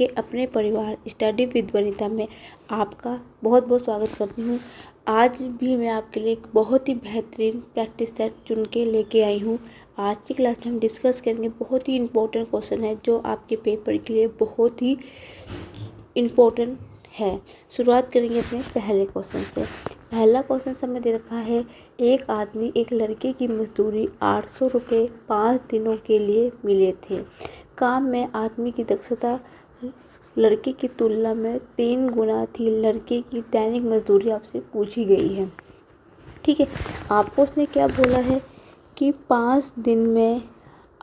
आपके अपने परिवार स्टडी विद वनिता में आपका बहुत बहुत स्वागत करती हूँ। आज भी मैं आपके लिए एक बहुत ही बेहतरीन प्रैक्टिस सेट चुन के लेके आई हूँ। आज की क्लास में हम डिस्कस करेंगे बहुत ही इम्पोर्टेंट क्वेश्चन है जो आपके पेपर के लिए बहुत ही इम्पोर्टेंट है। शुरुआत करेंगे अपने पहले क्वेश्चन से। पहला क्वेश्चन समय दे रखा है, एक आदमी एक लड़के की मजदूरी 800 रुपये 5 दिनों के लिए मिले थे। काम में आदमी की दक्षता लड़के की तुलना में 3 गुना थी। लड़के की दैनिक मजदूरी आपसे पूछी गई है। ठीक है, आपको उसने क्या बोला है कि 5 दिन में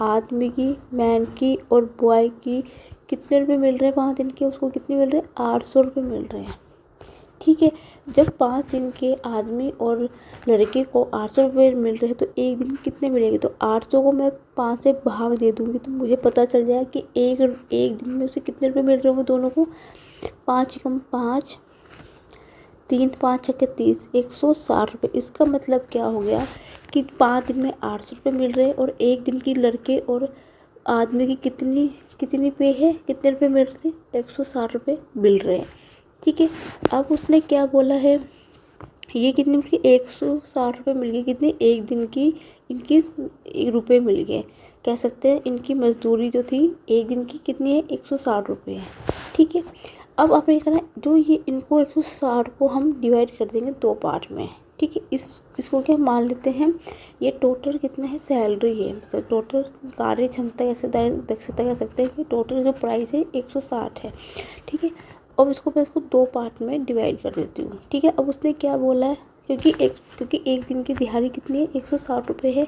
आदमी की, मैन की और बॉय की कितने रुपए मिल रहे हैं। 5 दिन के उसको कितने मिल रहे हैं, 800 रुपये मिल रहे हैं। ठीक है, जब 5 दिन के आदमी और लड़के को 800 रुपये मिल रहे हैं तो एक दिन कितने मिलेंगे। तो 800 को मैं 5 से भाग दे दूंगी तो मुझे पता चल जाएगा कि एक दिन में उसे कितने रुपये मिल रहे होंगे दोनों को। 5 कम 5, 3 5 छक्के 30, 160 रुपये। इसका मतलब क्या हो गया कि 5 दिन में 800 रुपये मिल रहे हैं और एक दिन की लड़के और आदमी की कितनी पे है, कितने रुपये मिल रहे थे, 160 रुपये मिल रहे हैं। ठीक है, अब उसने क्या बोला है, ये कितनी मिल गई, 160 रुपये मिल गई। कितनी, एक दिन की इनकी रुपये मिल गए। कह सकते हैं इनकी मजदूरी जो थी एक दिन की कितनी है, 160 रुपये है। ठीक है, अब आपने ये करना है, जो ये इनको 160 को हम डिवाइड कर देंगे 2 पार्ट में। ठीक है, इसको क्या मान लेते हैं, ये टोटल कितना है, सैलरी है, मतलब टोटल कार्य क्षमता दक्षता कह सकते हैं कि टोटल जो प्राइस है 160 है। ठीक है, अब इसको मैं 2 पार्ट में डिवाइड कर देती हूँ। ठीक है, अब उसने क्या बोला है, क्योंकि एक दिन की दिहाड़ी कितनी है, 160 रुपये है।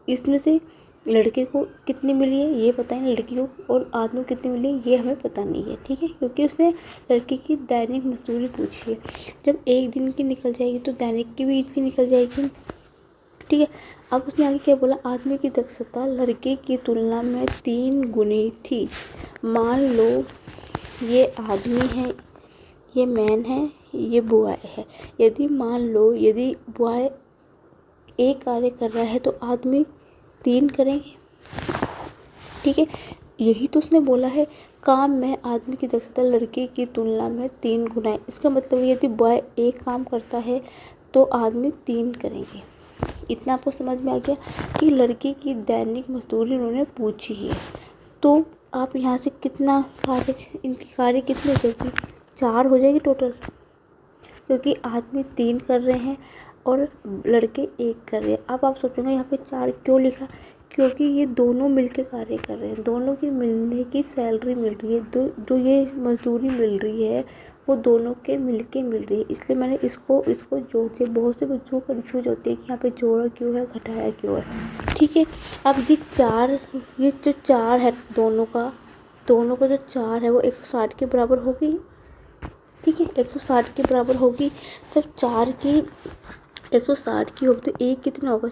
इसमें से लड़के को कितनी मिली है ये पता है, लड़की को और आदमी को कितनी मिली है ये हमें पता नहीं है। ठीक है, क्योंकि उसने लड़के की दैनिक मजदूरी पूछी है। जब एक दिन की निकल जाएगी तो दैनिक की भी इसी निकल जाएगी। ठीक है, अब उसने आगे क्या बोला, आदमी की दक्षता लड़के की तुलना में 3 गुनी थी। मान लो ये आदमी है, ये मैन है, ये बॉय है। यदि बॉय एक कार्य कर रहा है तो आदमी 3 करेंगे। ठीक है, यही तो उसने बोला है, काम में आदमी की दक्षता लड़के की तुलना में 3 गुना है। इसका मतलब यदि बॉय एक काम करता है तो आदमी 3 करेंगे। इतना आपको समझ में आ गया कि लड़के की दैनिक मजदूरी उन्होंने पूछी है। तो आप यहाँ से कितना इनकी कार्य कितनी हो जाएगी, 4 हो जाएगी टोटल, क्योंकि आदमी 3 कर रहे हैं और लड़के 1 कर रहे हैं। अब आप सोचोगे यहाँ पे 4 क्यों लिखा, क्योंकि ये दोनों मिलके कार्य कर रहे हैं, दोनों की मिलने की सैलरी मिल रही है। जो ये मजदूरी मिल रही है वो दोनों के मिलके मिल रही है, इसलिए मैंने इसको जोड़ दिया। बहुत से बच्चों को कन्फ्यूज होती है कि यहाँ पे जोड़ा क्यों है, घटाया क्यों है। ठीक है, अब ये जो 4 है दोनों का जो 4 है वो 160 के बराबर होगी। ठीक है, 160 के बराबर होगी। जब 4 की 160 की होगी तो एक कितना होगा,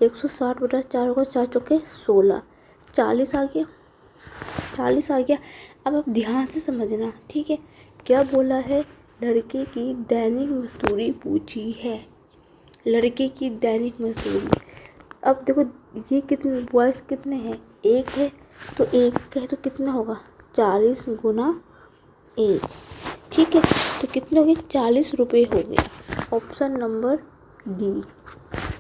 160 बटा 4 होगा, 4 चौके 16, 40 आ गया, 40 आ गया। अब आप ध्यान से समझना। ठीक है, क्या बोला है, लड़के की दैनिक मजदूरी पूछी है, लड़के की दैनिक मजदूरी। अब देखो ये कितने बॉयज़ कितने हैं, 1 है, तो 1 है तो कितना होगा, 40 गुना 1। ठीक है, तो कितने हो गए, 40 रुपये हो गए। Option number D.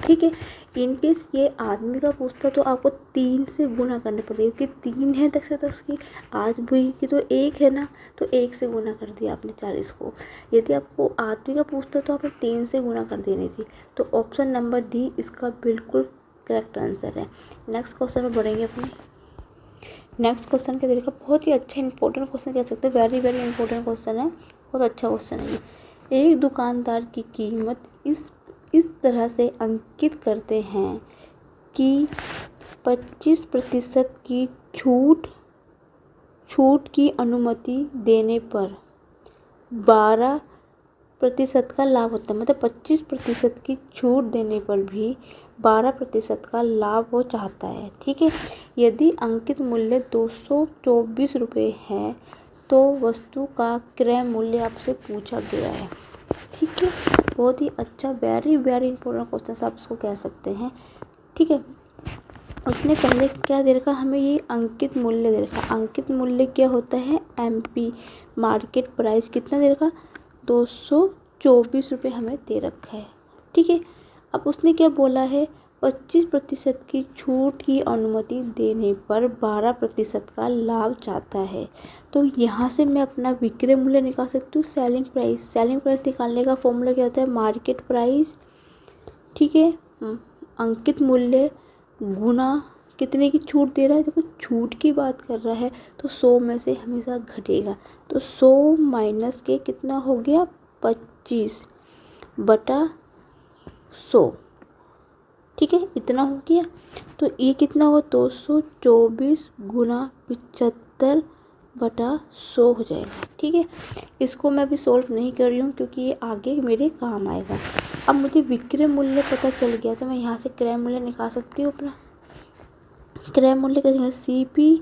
ठीक है, इनकेस ये आदमी का पूछता तो आपको 3 से गुना करने पड़ेगा, क्योंकि 3 है दक्षता उसकी, आदमी की तो 1 है ना, तो 1 से गुना कर दिया आपने 40 को। यदि आपको आदमी का पूछता तो आपने 3 से गुना कर देनी थी। तो ऑप्शन नंबर डी इसका बिल्कुल करेक्ट आंसर है। नेक्स्ट क्वेश्चन में बढ़ेंगे अपने। नेक्स्ट क्वेश्चन के तरीका बहुत ही अच्छा इंपॉर्टेंट क्वेश्चन कह सकते हैं, वेरी वेरी इंपॉर्टेंट क्वेश्चन है, बहुत अच्छा क्वेश्चन है ये। एक दुकानदार की कीमत इस तरह से अंकित करते हैं कि 25% की छूट की अनुमति देने पर 12% का लाभ होता है। मतलब 25% की छूट देने पर भी 12% का लाभ वो चाहता है। ठीक है, यदि अंकित मूल्य 224 रुपये है तो वस्तु का क्रय मूल्य आपसे पूछा गया है। ठीक है, बहुत ही अच्छा, वेरी वेरी इंपॉर्टेंट क्वेश्चन आप इसको कह सकते हैं। ठीक है, उसने पहले क्या दे रखा हमें, ये अंकित मूल्य दे रखा। अंकित मूल्य क्या होता है, MP मार्केट प्राइस कितना दे रखा, 224 रुपये हमें दे रखा है। ठीक है, अब उसने क्या बोला है, 25% की छूट की अनुमति देने पर 12% का लाभ चाहता है। तो यहाँ से मैं अपना विक्रय मूल्य निकाल सकती हूँ, सेलिंग प्राइस। सेलिंग प्राइस निकालने का फॉर्मूला क्या होता है, मार्केट प्राइस, ठीक है, अंकित मूल्य गुना कितने की छूट दे रहा है। देखो छूट की बात कर रहा है तो 100 में से हमेशा घटेगा, तो 100 माइनस के कितना हो गया, 25/100। ठीक है, इतना हो गया। तो ये कितना हो, 224 गुना 75/100 हो जाएगा। ठीक है, इसको मैं अभी सॉल्व नहीं कर रही हूँ क्योंकि ये आगे मेरे काम आएगा। अब मुझे विक्रय मूल्य पता चल गया तो मैं यहाँ से क्रय मूल्य निकाल सकती हूँ अपना। क्रय मूल्य का CP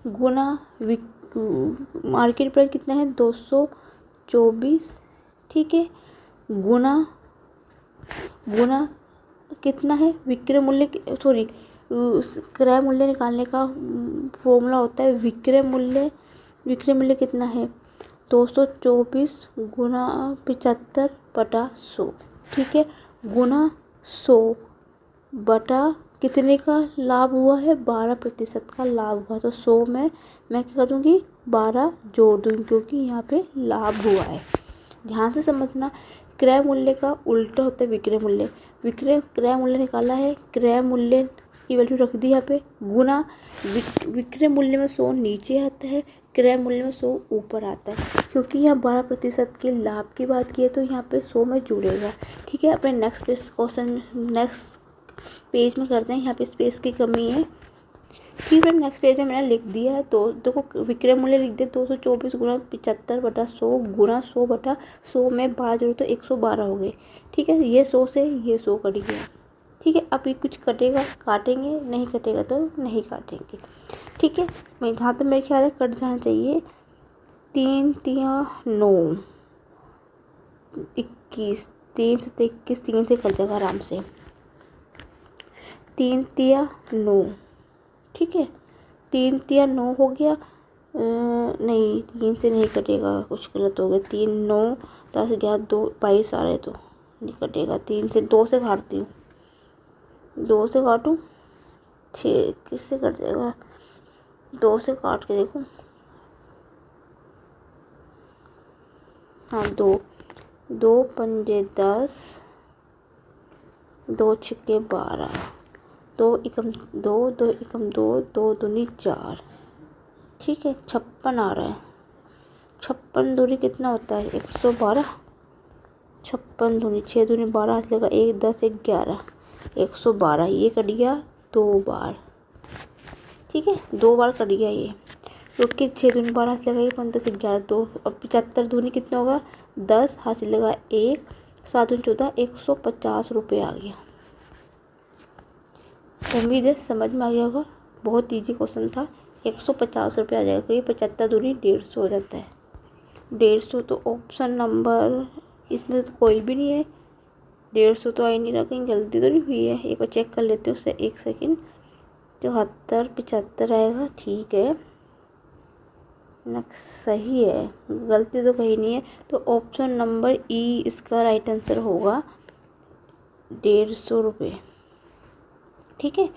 गुना मार्केट प्राइस कितना है, 224। ठीक है, गुना कितना है विक्रय मूल्य, सॉरी क्रय मूल्य निकालने का फॉर्मूला होता है विक्रय मूल्य। विक्रय मूल्य कितना है, 224 गुना 75/100। ठीक है, गुना 100 बटा कितने का लाभ हुआ है, 12% का लाभ हुआ। तो 100 में मैं क्या करूँगी, 12 जोड़ दूँगी क्योंकि यहाँ पे लाभ हुआ है। ध्यान से समझना, क्रय मूल्य का उल्टा होता है विक्रय मूल्य। क्रय मूल्य निकाला है, क्रय मूल्य की वैल्यू रख दी यहाँ पे, गुना विक्रय मूल्य में 100 नीचे आता है, क्रय मूल्य में 100 ऊपर आता है। क्योंकि यहाँ 12% के लाभ की बात की है तो यहाँ पे 100 में जुड़ेगा। ठीक है, अपने नेक्स्ट पेज में करते हैं। यहाँ पे स्पेस की कमी है। ठीक है, नेक्स्ट पेज में मैंने लिख दिया है। तो देखो विक्रय मूल्य लिख दिया, 224 गुना 75/100 गुना 100/100 में 12 जोड़ो तो 112 हो गए। ठीक है, ये 100 से ये 100 कट गया। ठीक है, अब ये कुछ कटेगा, काटेंगे, नहीं कटेगा तो नहीं काटेंगे। ठीक है, मैं जहाँ तक मेरे ख्याल है कट जाना चाहिए। 3 तिया 9, 21, 3 से 21, 3 से कट जाएगा आराम से, 3 तिया 9। ठीक है, 3 तिया 9 हो गया। नहीं 3 से नहीं कटेगा, कुछ गलत हो गया। 3 9 10 11 2 22 आ रहे तो नहीं कटेगा। 3 से 2 से काटती हूँ, 2 से काटूँ 6, किससे कट जाएगा, 2 से काट के देखो। हाँ 2 2 पंजे 10, 2 छक्के 12, 2 एकम 2, 2 एकम 2, 2 दूनी 4। ठीक है, 56 आ रहा है। 56 दूनी कितना होता है, 112। 56 दूनी 6 दूनी 12 हाथ लगा, 1 10 1 11, 112। ये कट गया 2 बार। ठीक है, 2 बार कट गया ये, क्योंकि 6 दूनी 12 हाथ लगाइए, 5 10 11 2। अब 75 दूनी कितना होगा, 10 हाथ से लगा 1, 7 दूनी 14, 150 रुपये आ गया। उम्मीद है समझ में आ गया होगा, बहुत ईजी क्वेश्चन था। 150 रुपये आ जाएगा क्योंकि 75 दूनी 150 हो जाता है। 150 तो ऑप्शन नंबर इसमें तो कोई भी नहीं है। 150 तो आ ही नहीं रहा, कहीं गलती तो नहीं हुई है। एक बार चेक कर लेते हैं उससे, 1 सेकेंड। 74 75 आएगा, ठीक है ना, सही है, गलती तो कहीं नहीं है। तो ऑप्शन नंबर ई इसका राइट आंसर होगा 150 रुपये। ठीक है,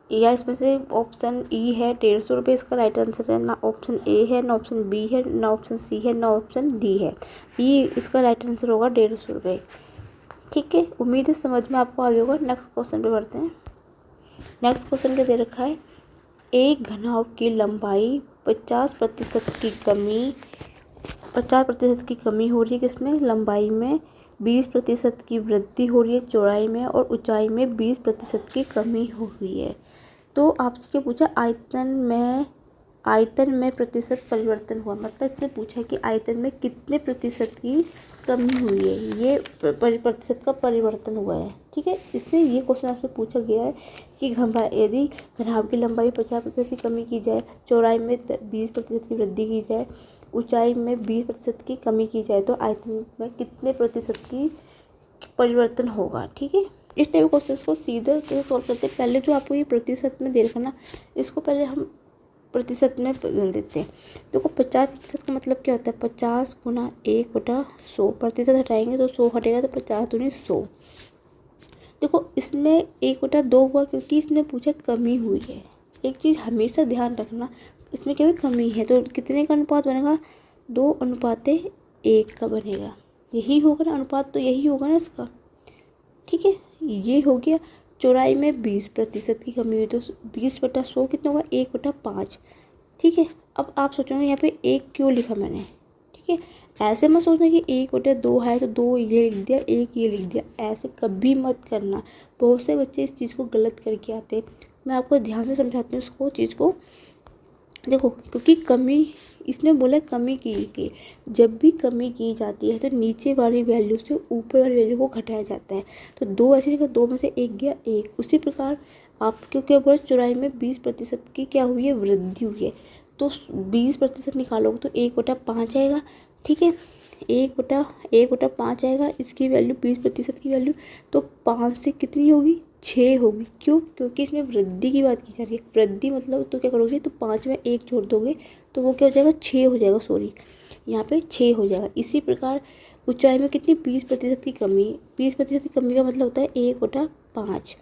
या इसमें से ऑप्शन ई है 150 रुपये इसका राइट आंसर है। ना ऑप्शन ए है, ना ऑप्शन बी है, ना ऑप्शन सी है, ना ऑप्शन डी है। ई इसका राइट आंसर होगा 150 रुपये। ठीक है, उम्मीद है समझ में आपको आ गया होगा। नेक्स्ट क्वेश्चन पे बढ़ते हैं। नेक्स्ट क्वेश्चन पे दे रखा है, एक घनाव की लंबाई 50% की कमी हो रही है, किसमें, लंबाई में। 20% की वृद्धि हो रही है चौड़ाई में, और ऊंचाई में 20% की कमी हो रही है। तो आपसे क्या पूछा, आयतन में प्रतिशत परिवर्तन हुआ। मतलब इसने पूछा कि आयतन में कितने प्रतिशत की कमी हुई है, ये प्रतिशत का परिवर्तन हुआ है। ठीक है, इसने ये क्वेश्चन आपसे पूछा गया है कि यदि घनाभ की लंबाई में 50% की कमी की जाए, चौड़ाई में 20% की वृद्धि की जाए, ऊंचाई में 20% की कमी की जाए, तो आयतन में कितने प्रतिशत की परिवर्तन होगा। ठीक है, इस टाइप क्वेश्चन को सीधे कैसे सॉल्व करते हैं, पहले जो आपको ये प्रतिशत में दे रखा ना, इसको पहले हम प्रतिशत में बदल देते हैं। देखो 50% का मतलब क्या होता है, 50 गुना 1/100, प्रतिशत हटाएंगे तो 100 हटेगा, तो 50 दूनी 100। देखो इसमें 1/2 हुआ क्योंकि इसने पूछा कमी हुई है। एक चीज़ हमेशा ध्यान रखना, इसमें क्या कमी है, तो कितने का अनुपात बनेगा, 2:1 का बनेगा। यही होगा ना अनुपात, तो यही होगा ना इसका। ठीक है, ये हो गया। चौड़ाई में 20% की कमी हुई, तो 20/100 कितना होगा, 1/5। ठीक है, अब आप सोचोगे यहाँ पे 1 क्यों लिखा मैंने। ठीक है, ऐसे मत सोचना कि 1/2 है तो 2 ये लिख दिया, 1 ये लिख दिया, ऐसे कभी मत करना। बहुत से बच्चे इस चीज़ को गलत करके आते हैं। मैं आपको ध्यान से समझाती हूँ उसको चीज़ को। देखो क्योंकि कमी, इसने बोला कमी की, जब भी कमी की जाती है तो नीचे वाली वैल्यू से ऊपर वाली वैल्यू को घटाया जाता है। तो 2 ऐसे लिखा, 2 में से 1 गया 1। उसी प्रकार आपके क्या बोला, चौड़ाई में 20% की क्या हुई है, वृद्धि हुई है। तो 20% निकालोगे तो 1/5 आएगा। ठीक है, 1/5 आएगा, इसकी वैल्यू 20% की वैल्यू, तो 5 से कितनी होगी, 6 होगी। क्यों, क्योंकि इसमें वृद्धि की बात की जा रही है। वृद्धि मतलब तो क्या करोगे, तो 5 में 1 जोड़ दोगे तो वो क्या हो जाएगा, 6 हो जाएगा, सॉरी यहाँ पे 6 हो जाएगा। इसी प्रकार ऊंचाई में कितनी, 20% की कमी। 20% की कमी का मतलब होता है 1/5।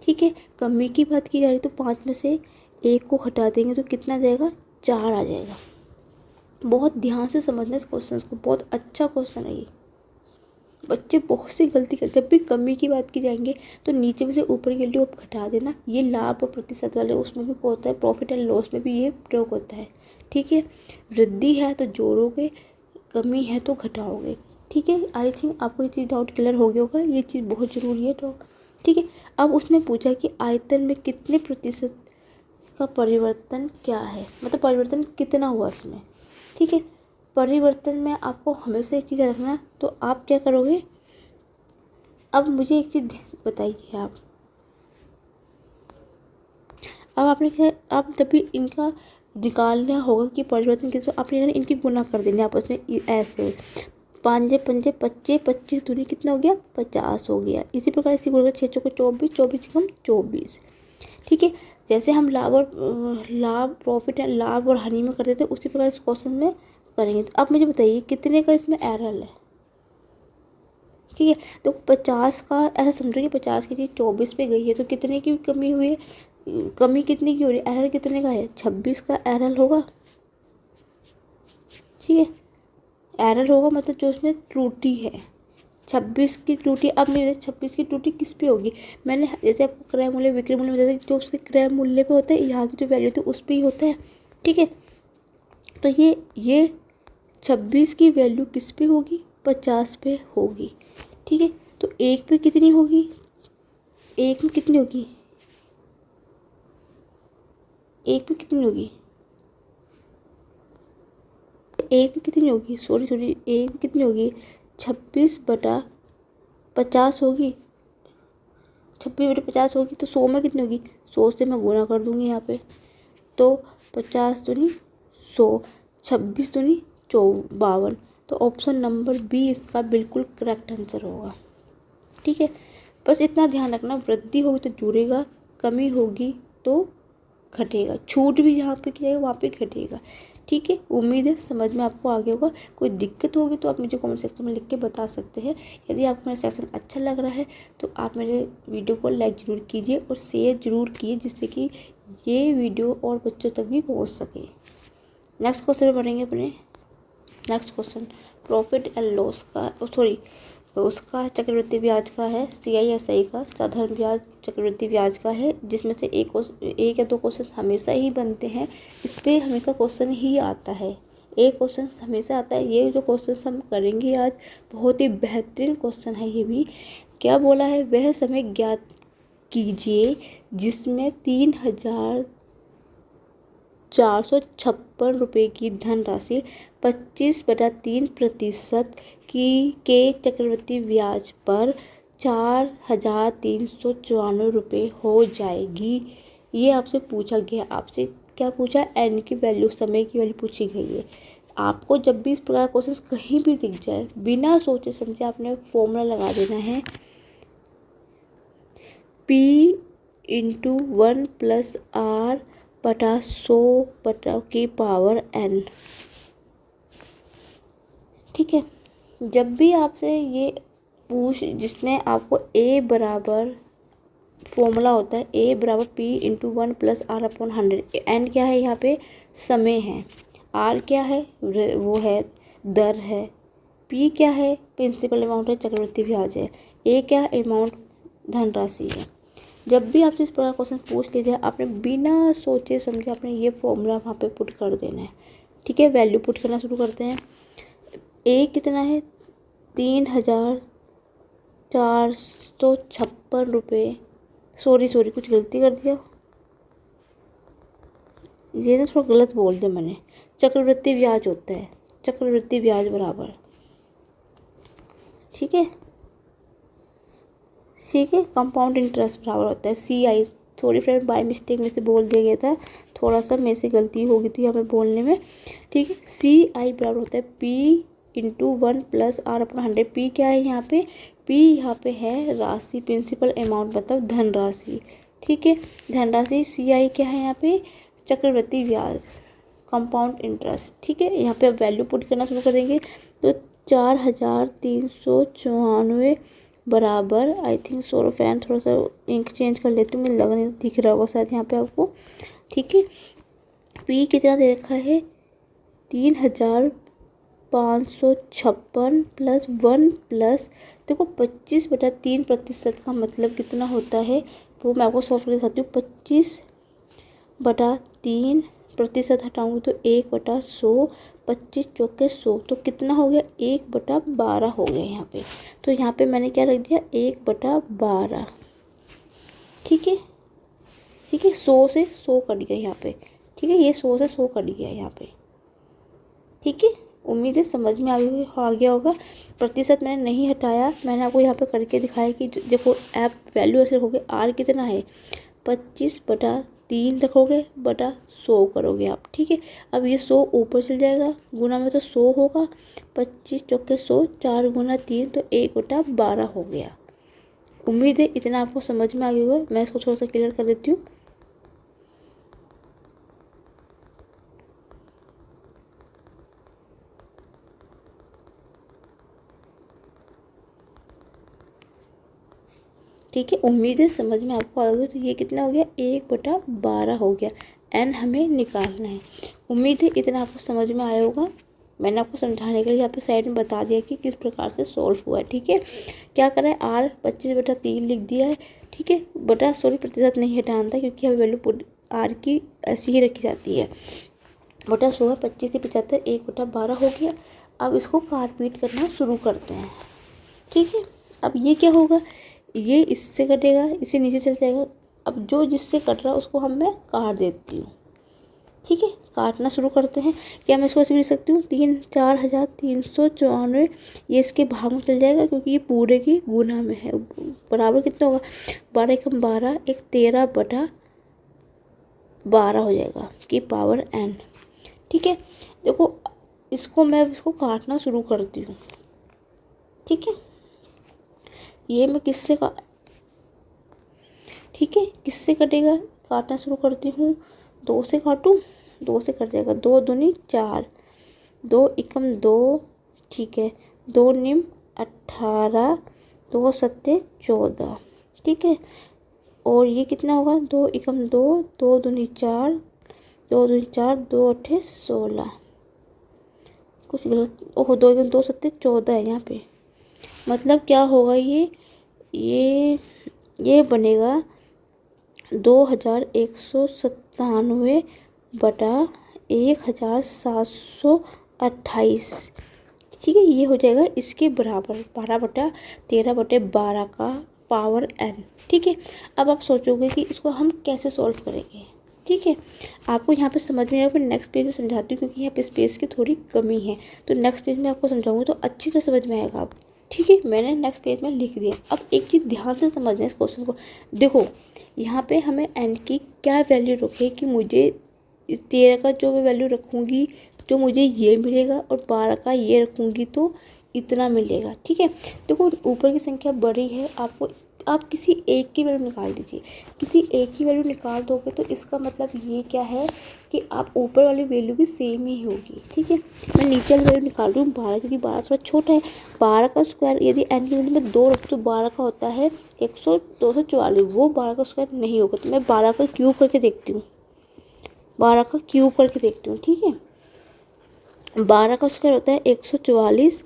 ठीक है, कमी की बात की जा रही है, तो 5 में से 1 को हटा देंगे तो कितना आ जाएगा, 4 आ जाएगा। बहुत ध्यान से समझना इस क्वेश्चन को, बहुत अच्छा क्वेश्चन है ये। बच्चे बहुत सी गलती करते, जब भी कमी की बात की जाएंगे तो नीचे में से ऊपर की वैल्यू आप घटा देना। ये लाभ और प्रतिशत वाले उसमें भी होता है, प्रॉफिट एंड लॉस में भी ये प्रयोग होता है। ठीक है, वृद्धि है तो जोड़ोगे, कमी है तो घटाओगे। ठीक है, आई थिंक आपको ये चीज़ डाउट क्लियर हो गया होगा, ये चीज़ बहुत ज़रूरी है। तो ठीक है, अब उसने पूछा कि आयतन में कितने प्रतिशत का परिवर्तन क्या है, मतलब परिवर्तन कितना हुआ इसमें। ठीक है, परिवर्तन में आपको हमेशा एक चीज़ रखना, तो आप क्या करोगे, अब मुझे एक चीज़ बताइए आप, अब आपने क्या, आप जब भी इनका निकालना होगा कि परिवर्तन कितना, तो आपने इनकी गुना कर देनी आपस में ऐसे, 5 पंजे 25, 25 दूनी कितना हो गया, 50 हो गया। इसी प्रकार इसी गुना 6 चौके 24, 24 कम 24। ठीक है, जैसे हम लाभ प्रॉफिट एंड लाभ और हानि में करते थे, उसी प्रकार इस क्वेश्चन में करेंगे। तो अब मुझे बताइए कितने का इसमें एरर है। ठीक है, तो 50 का ऐसा समझो कि 50 की चीज़ 24 पे गई है, तो कितने की कमी हुई है, कमी कितने की हो रही है, एरर कितने का है, 26 का एरर होगा। ठीक है, एरर होगा मतलब जो उसमें त्रुटि है, 26 की त्रुटि। अब मेरे 26 की त्रुटि किस पे होगी, मैंने जैसे आपको क्रय मूल्य विक्रय मूल्य बताया था, जो उसके क्रय मूल्य पे होता है, यहाँ की जो वैल्यू थी उस पर ही होता है। ठीक है, तो ये 26 की वैल्यू किस पे होगी, 50 पे होगी। ठीक है, तो 1 पे कितनी होगी, 1 में कितनी होगी, 1 पे कितनी होगी, 1 पे कितनी होगी, सॉरी 1 पे कितनी होगी, 26/50 होगी। 26/50 होगी तो 100 में कितनी होगी, 100 से मैं गुना कर दूंगी यहाँ पे, तो 50 दूनी 100, 26 दूनी 52। तो ऑप्शन नंबर बी इसका बिल्कुल करेक्ट आंसर होगा। ठीक है, बस इतना ध्यान रखना, वृद्धि होगी तो जुड़ेगा, कमी होगी तो घटेगा, छूट भी जहाँ पे की जाएगा वहाँ पे घटेगा। ठीक है, उम्मीद है समझ में आपको आ गया होगा। कोई दिक्कत होगी तो आप मुझे कमेंट सेक्शन में लिख के बता सकते हैं। यदि आपको मेरा सेक्शन अच्छा लग रहा है तो आप मेरे वीडियो को लाइक ज़रूर कीजिए और शेयर ज़रूर कीजिए, जिससे कि ये वीडियो और बच्चों तक भी पहुँच सके। नेक्स्ट क्वेश्चन में बढ़ेंगे अपने। Next question profit and loss का, सॉरी उसका चक्रवृद्धि ब्याज का है, CISI का साधारण ब्याज चक्रवृद्धि ब्याज का है, जिसमें से एक या दो क्वेश्चन हमेशा ही बनते हैं। इस पर हमेशा क्वेश्चन ही आता है, एक क्वेश्चन हमेशा आता है। ये जो क्वेश्चन हम करेंगे आज बहुत ही बेहतरीन क्वेश्चन है। ये भी क्या बोला है, वह समय ज्ञात कीजिए जिसमें 3,456 रुपये की धनराशि 25/3% के चक्रवृद्धि ब्याज पर 4,394 रुपये हो जाएगी। ये आपसे पूछा गया, आपसे क्या पूछा, एन की वैल्यू, समय की वैल्यू पूछी गई है। आपको जब भी इस प्रकार क्वेश्चन कहीं भी दिख जाए, बिना सोचे समझे आपने फॉर्मूला लगा देना है। पी इंटू 1 प्लस आर बटा 100 बटा की पावर n। ठीक है, जब भी आपसे ये जिसमें आपको a बराबर फॉर्मूला होता है a बराबर p into 1 plus r upon 100। n क्या है यहाँ पे, समय है। r क्या है, वो है दर है। p क्या है, प्रिंसिपल अमाउंट है, चक्रवृद्धि ब्याज है। a क्या है, अमाउंट धनराशि है। जब भी आपसे इस प्रकार क्वेश्चन पूछ लीजिए, आपने बिना सोचे समझे आपने ये फॉर्मूला वहाँ पे पुट कर देना है। ठीक है, वैल्यू पुट करना शुरू करते हैं। a कितना है, 3456 रुपये। सॉरी कुछ गलती कर दिया, ये ना थोड़ा गलत बोल दिया मैंने। चक्रवृद्धि ब्याज होता है, चक्रवृद्धि ब्याज बराबर। ठीक है, कंपाउंड इंटरेस्ट बराबर होता है CI। Sorry friend, by mistake में से बोल दिया गया था, थोड़ा सा मेरे से गलती हो गई थी यहाँ पे बोलने में। ठीक है, CI बराबर होता है P into 1 plus r upon 100। P क्या है यहाँ पे, P यहाँ पे है राशि, प्रिंसिपल अमाउंट मतलब धनराशि। ठीक है, धनराशि। CI क्या है यहाँ पे, चक्रवृद्धि ब्याज, कंपाउंड इंटरेस्ट। ठीक है, यहाँ पे अब वैल्यू पुट करना शुरू कर देंगे। तो 4394 बराबर, आई थिंक सॉरी फ्रेंड, थोड़ा सा इंक चेंज कर लेती हूँ, मुझे लग नहीं दिख रहा होगा शायद यहाँ पे आपको। ठीक है, P कितना दे रखा है, 3556 प्लस 1 प्लस, देखो 25/3% का मतलब कितना होता है, वो मैं आपको सॉल्व कर दिखाती हूँ। 25/3% हटाऊंगी तो 1/100, 25 चौके 100, तो कितना हो गया, 1/12 हो गया यहाँ पे। तो यहाँ पे मैंने क्या रख दिया, 1/12। ठीक है, 100 से 100 कट गया यहाँ पे। ठीक है, ये 100 से 100 कट गया यहाँ पे। ठीक है, उम्मीद है समझ में आ गया होगा। प्रतिशत मैंने नहीं हटाया, मैंने आपको यहाँ पे करके दिखाया कि देखो आप वैल्यू ऐसे रखोगे, R कितना है, 25/3 रखोगे बटा 100 करोगे आप। ठीक है, अब ये 100 ऊपर चल जाएगा, गुना में तो 100 होगा, 25 चौके 100, 4 गुना 3 तो 1/12 हो गया। उम्मीद है इतना आपको समझ में आ गया होगा। मैं इसको थोड़ा सा क्लियर कर देती हूँ। ठीक है, उम्मीद है समझ में आपको आ गया। तो ये कितना हो गया, 1/12 हो गया। n हमें निकालना है। उम्मीद है इतना आपको समझ में आया होगा। मैंने आपको समझाने के लिए यहाँ पे साइड में बता दिया कि किस प्रकार से सॉल्व हुआ है। ठीक है, क्या करा है, R 25/3 लिख दिया है। ठीक है, प्रतिशत नहीं हटाना था क्योंकि हमें वैल्यू R की ऐसी ही रखी जाती है। बटा 100 है, 25 से 75, 1/12 हो गया। अब इसको काट पीट करना शुरू करते हैं। ठीक है, अब ये क्या होगा, ये इससे कटेगा, इससे नीचे चल जाएगा। अब जो जिससे कट रहा है उसको मैं काट देती हूँ। ठीक है, काटना शुरू करते हैं। क्या मैं इसको ऐसे भी लिख सकती हूँ, 4394, ये इसके भाग में चल जाएगा क्योंकि ये पूरे की गुना में है। बराबर कितना होगा, 12 एकम 12, 13/12 हो जाएगा की पावर n। ठीक है, देखो इसको काटना शुरू करती हूँ। ठीक है, ये मैं किससे ठीक है, किससे कटेगा, काटना शुरू करती हूँ। 2 से काटूँ, 2 से कट जाएगा, 2 दूनी 4, 2 एकम 2, ठीक है, 2 निम 18, 2 सत्ते 14। ठीक है, और ये कितना होगा, 2 एकम 2, 2 दूनी 4, 2 दूनी 4, 2 अट्ठे 16। कुछ गलत, ओहो, 2 एकम 2 सत्ते 14 है यहाँ पे। मतलब क्या होगा, ये बनेगा 2197 बटा 1728। ठीक है, ये हो जाएगा इसके बराबर 12/13/12 का पावर n। ठीक है, अब आप सोचोगे कि इसको हम कैसे सॉल्व करेंगे। ठीक है, आपको यहाँ पे समझ में आएगा। मैं नेक्स्ट पेज में समझाती हूँ क्योंकि यहाँ पे स्पेस की थोड़ी कमी है, तो नेक्स्ट पेज में आपको समझाऊंगी तो अच्छी तरह समझ में आएगा आप। ठीक है, मैंने नेक्स्ट पेज में लिख दिया। अब एक चीज़ ध्यान से समझना है इस क्वेश्चन को। देखो यहाँ पे हमें n की क्या वैल्यू रखे कि मुझे 13 का जो मैं वैल्यू रखूँगी तो मुझे ये मिलेगा, और 12 का ये रखूँगी तो इतना मिलेगा। ठीक है, देखो ऊपर की संख्या बड़ी है, आपको आप किसी एक की वैल्यू निकाल दीजिए। किसी एक की वैल्यू निकाल दोगे तो इसका मतलब ये क्या है कि आप ऊपर वाली वैल्यू भी सेम ही होगी। ठीक है, मैं नीचे वाली वैल्यू निकाल रही हूँ 12, क्योंकि 12 थोड़ा छोटा है। 12 का स्क्वायर यदि n की वैल्यू में 2 रख तो 12 का होता है 244, वो 12 का स्क्वायर नहीं होगा। तो मैं 12 का क्यूब करके देखती हूँ, 12 का क्यूब करके देखती हूँ। ठीक है, 12 का स्क्वायर होता है 144,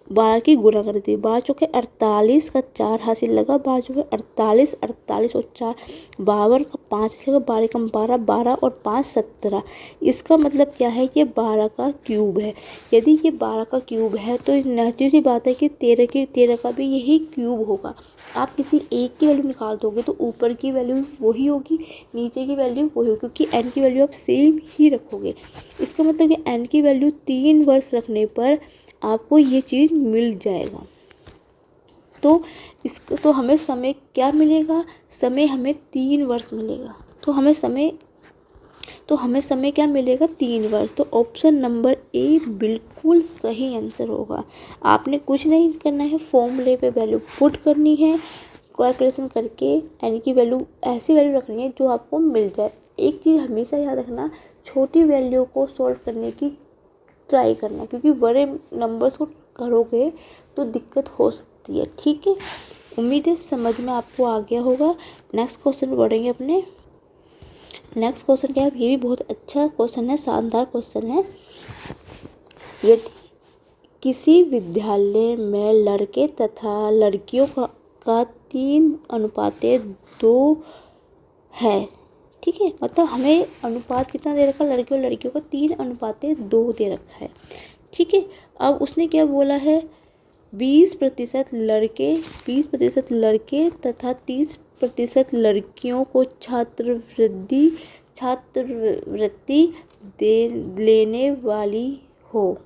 12 की गुणा कर दी, 12 चौके 48 का 4 हासिल लगा, 12 चौके 48, 48 और 4 52 का 5 हासिल लगा, 12 कम 12, 12 और 5 17। इसका मतलब क्या है, ये 12 का क्यूब है। यदि ये 12 का क्यूब है तो नेचुरल सी बात है कि 13 का भी यही क्यूब होगा। आप किसी एक की वैल्यू निकाल दोगे तो ऊपर की वैल्यू वही होगी, नीचे की वैल्यू वही होगी, क्योंकि n की वैल्यू आप सेम ही रखोगे। इसका मतलब कि n की वैल्यू 3 वर्ष रखने पर आपको ये चीज़ मिल जाएगा। तो इसका तो हमें समय क्या मिलेगा, समय हमें 3 वर्ष मिलेगा। तो हमें समय क्या मिलेगा, 3 वर्ष। तो ऑप्शन नंबर ए बिल्कुल सही आंसर होगा। आपने कुछ नहीं करना है, फॉर्मूले पे वैल्यू पुट करनी है, कैलकुलेशन करके एन की वैल्यू ऐसी वैल्यू रखनी है जो आपको मिल जाए। एक चीज़ हमेशा याद रखना, छोटी वैल्यू को सॉल्व करने की ट्राई करना, क्योंकि बड़े नंबर्स को करोगे तो दिक्कत हो सकती है। ठीक है, उम्मीद है समझ में आपको आ गया होगा। नेक्स्ट क्वेश्चन बढ़ेंगे अपने। नेक्स्ट क्वेश्चन क्या है, ये भी बहुत अच्छा क्वेश्चन है, शानदार क्वेश्चन है। यदि किसी विद्यालय में लड़के तथा लड़कियों का 3:2 है, ठीक है, मतलब हमें अनुपात कितना दे रखा है, लड़कियों और लड़कियों का 3:2 दे रखा है। ठीक है, अब उसने क्या बोला है, 20% लड़के तथा 30% लड़कियों को छात्रवृत्ति लेने वाली हो।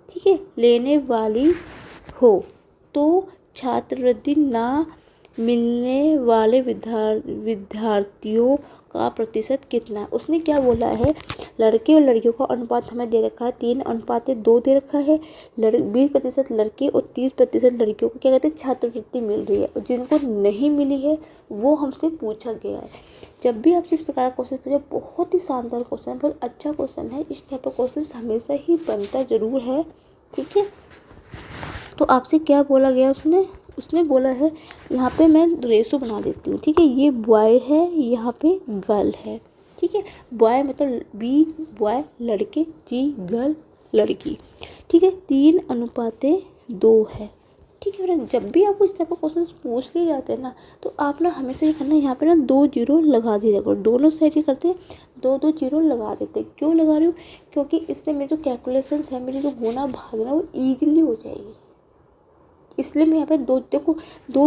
ठीक है, लेने वाली हो तो छात्रवृत्ति ना मिलने वाले विद्यार्थियों का प्रतिशत कितना है। उसने क्या बोला है, लड़के और लड़कियों का अनुपात हमें दे रखा है 3:2 दे रखा है। 20% लड़के और 30% लड़कियों को क्या कहते हैं, छात्रवृत्ति मिल रही है, और जिनको नहीं मिली है वो हमसे पूछा गया है। जब भी आपसे इस प्रकार का क्वेश्चन पूछे, बहुत ही शानदार क्वेश्चन है, बहुत अच्छा क्वेश्चन है। इस टाइप का क्वेश्चन हमेशा ही बनता जरूर है। ठीक है, तो आपसे क्या बोला गया, उसने बोला है, यहाँ पे मैं रेशो बना देती हूँ। ठीक है, ये बॉय है, यहाँ पे गर्ल है। ठीक है, बॉय मतलब बी बॉय लड़के, जी गर्ल लड़की। ठीक है, 3:2 है। ठीक है फ्रेंड, जब भी आपको इस टाइप का क्वेश्चन पूछ लिए जाते हैं ना, तो आप ना हमेशा ये करना, यहाँ पे ना 2 जीरो लगा दीजिए करो। दोनों साइड ये करते हैं, 2 जीरो लगा देते हैं। क्यों लगा रही हूँ, क्योंकि इससे मेरी जो कैलकुलेशंस है, मेरी जो गुना भागना वो ईजिली हो जाएगी। इसलिए मैं यहाँ पे 2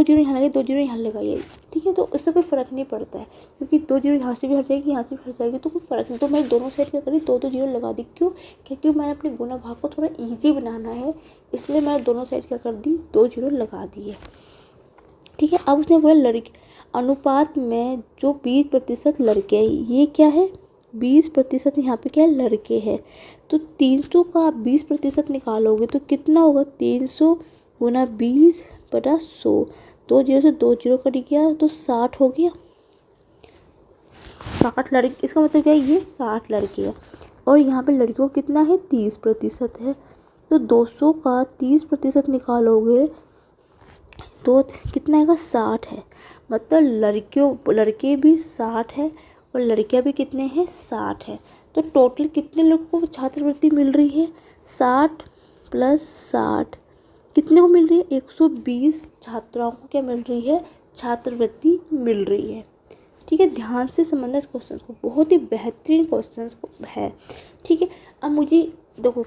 जीरो यहाँ लगे, 2 जीरो यहाँ लगाइए। ठीक है, तो इससे कोई फ़र्क नहीं पड़ता है, क्योंकि 2 जीरो यहाँ से भी हट जाएगी, यहाँ से भी हट जाएगी, तो कोई फ़र्क नहीं। तो मैं दोनों साइड क्या करी, 2 जीरो लगा दी। क्यों, क्योंकि मैंने अपने गुना भाग को थोड़ा ईजी बनाना है, इसलिए मैंने दोनों साइड क्या कर दी, 2 जीरो लगा दिए। ठीक है, अब उसने बोला लड़की अनुपात में जो 20% लड़के हैं, ये क्या है, 20% यहाँ पे क्या है, लड़के हैं। तो 300 का आप 20% निकालोगे तो कितना होगा, 300 गुना 20/100। 2 जीरो से 2 जीरो कट गया तो 60 हो गया। 60 लड़के, इसका मतलब क्या है, ये 60 लड़के हैं। और यहाँ पे लड़कियों को कितना है, 30% है। तो 200 का 30% निकालोगे तो कितना आएगा, 60 है। मतलब लड़के भी 60 है और लड़कियां भी कितने हैं, 60 है। तो टोटल कितने लोगों को छात्रवृत्ति मिल रही है, 60 + 60 कितने को मिल रही है, 120 छात्राओं को क्या मिल रही है, छात्रवृत्ति मिल रही है। ठीक है, ध्यान से समझना इस क्वेश्चन को, बहुत ही बेहतरीन क्वेश्चन है। ठीक है, अब मुझे देखो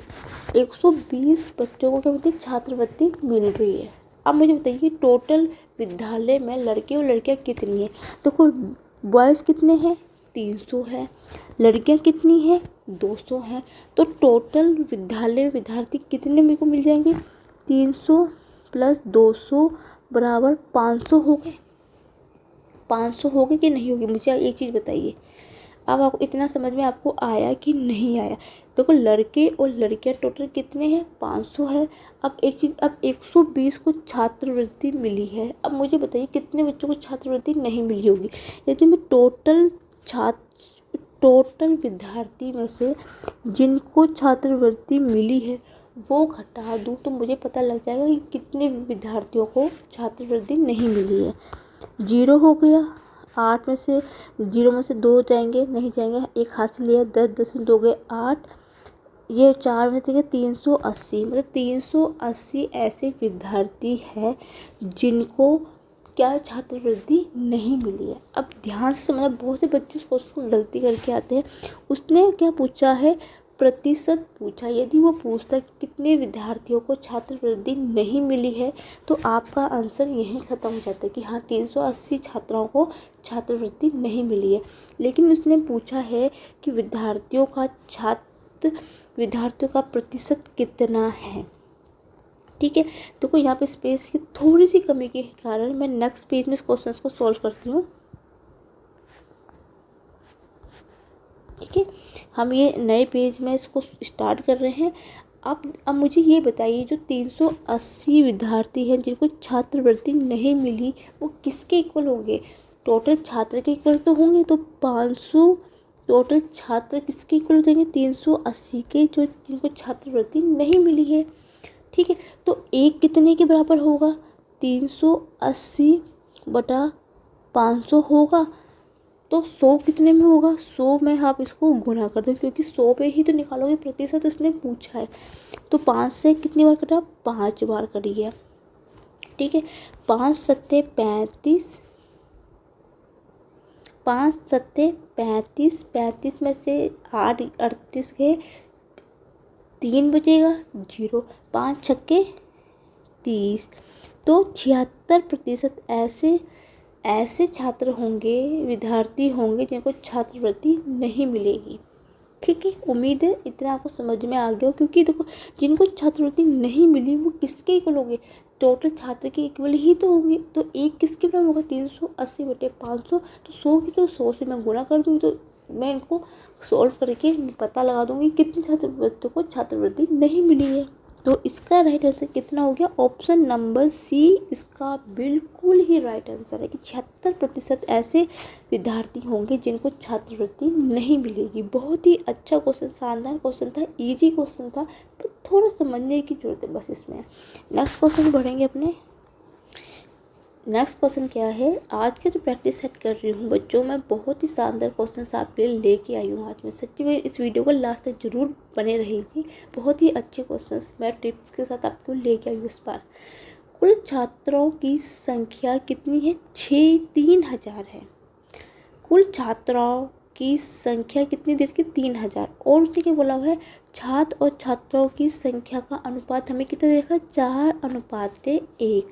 120 बच्चों को क्या मिलती है, छात्रवृत्ति मिल रही है। अब मुझे बताइए टोटल विद्यालय में लड़के और लड़कियां कितनी हैं। देखो बॉयज़ कितने हैं, 300 है, लड़कियां कितनी हैं, 200 हैं। तो टोटल विद्यालय में विद्यार्थी कितने मेरे को मिल जाएंगे, 300 + 200 = 500 हो गए। 500 हो गए कि नहीं होगी, मुझे एक चीज़ बताइए। अब आपको इतना समझ में आपको आया कि नहीं आया? देखो लड़के और लड़कियां टोटल कितने हैं? 500 है। अब एक चीज़, अब 120 को छात्रवृत्ति मिली है। अब मुझे बताइए कितने बच्चों को छात्रवृत्ति नहीं मिली होगी? यदि मैं टोटल विद्यार्थी में से जिनको छात्रवृत्ति मिली है वो घटा दूँ तो मुझे पता लग जाएगा कि कितने विद्यार्थियों को छात्रवृत्ति नहीं मिली है। 0 हो गया, 8 में से 0 में से 2 जाएंगे, नहीं जाएंगे, एक हाथ से लिया, 10 में 2 गए 8, ये 4 में से 380, मतलब 380 ऐसे विद्यार्थी हैं जिनको क्या छात्रवृत्ति नहीं मिली है। अब ध्यान से समझना, बहुत से बच्चे इस क्वेश्चन को गलती करके आते हैं। उसने क्या पूछा है? प्रतिशत पूछा। यदि वो पूछता कि कितने विद्यार्थियों को छात्रवृत्ति नहीं मिली है तो आपका आंसर यहीं ख़त्म हो जाता है कि हाँ 380 छात्राओं को छात्रवृत्ति नहीं मिली है। लेकिन उसने पूछा है कि विद्यार्थियों का प्रतिशत कितना है। ठीक है, तो कोई यहाँ पे स्पेस की थोड़ी सी कमी के कारण मैं नेक्स्ट पेज में इस क्वेश्चन को सॉल्व करती हूँ। ठीक है, हम ये नए पेज में इसको स्टार्ट कर रहे हैं। अब मुझे ये बताइए जो 380 विद्यार्थी हैं जिनको छात्रवृत्ति नहीं मिली वो किसके इक्वल होंगे? टोटल छात्र के इक्वल तो होंगे, तो 500 टोटल छात्र किसके इक्वल हो जाएंगे? 380 के, जो जिनको छात्रवृत्ति नहीं मिली है। ठीक है, तो एक कितने के बराबर होगा? 380 बटा 500 होगा, तो 100 कितने में होगा? 100 में आप इसको गुना कर दो क्योंकि 100 पे ही तो निकालोगे प्रतिशत, उसने पूछा है। तो 5 से कितनी बार कटा? 5 बार कटिए। ठीक है, 5 सत्ते 35, 5 सत्ते 35, 35 में से 8 38 गए, 3 बचेगा 0, 5 छक्के 30, तो 76% ऐसे छात्र होंगे, विद्यार्थी होंगे जिनको छात्रवृत्ति नहीं मिलेगी। ठीक है, उम्मीद है इतना आपको समझ में आ गया हो, क्योंकि देखो जिनको छात्रवृत्ति नहीं मिली वो किसके इक्वल होंगे? टोटल छात्र के इक्वल ही तो होंगे। तो एक किसके बराबर होगा? 380 बटे 500, तो 100 की तो 100 से मैं गुना कर दूँगी, तो मैं इनको सॉल्व करके पता लगा दूँगी कितने छात्रवृत्तियों को छात्रवृत्ति नहीं मिली है। तो इसका राइट आंसर कितना हो गया? ऑप्शन नंबर सी इसका बिल्कुल ही राइट आंसर है कि 76% ऐसे विद्यार्थी होंगे जिनको छात्रवृत्ति नहीं मिलेगी। बहुत ही अच्छा क्वेश्चन, शानदार क्वेश्चन था, इजी क्वेश्चन था, पर थोड़ा समझने की जरूरत है बस इसमें। नेक्स्ट क्वेश्चन बढ़ेंगे अपने। नेक्स्ट क्वेश्चन क्या है? आज के जो प्रैक्टिस सेट कर रही हूँ बच्चों, मैं बहुत ही शानदार क्वेश्चन आपके लिए लेके आई हूँ आज में। सच्ची में इस वीडियो को लास्ट तक जरूर बने रहिए, बहुत ही अच्छे क्वेश्चन मैं टिप्स के साथ आपको लेके आई हूँ इस बार। कुल छात्रों की संख्या कितनी है? 3000 है। कुल छात्राओं की संख्या कितनी देर की? 3000। और उसने क्या बोला हुआ है? छात्र और छात्राओं की संख्या का अनुपात हमें कितना देखा? 4:1।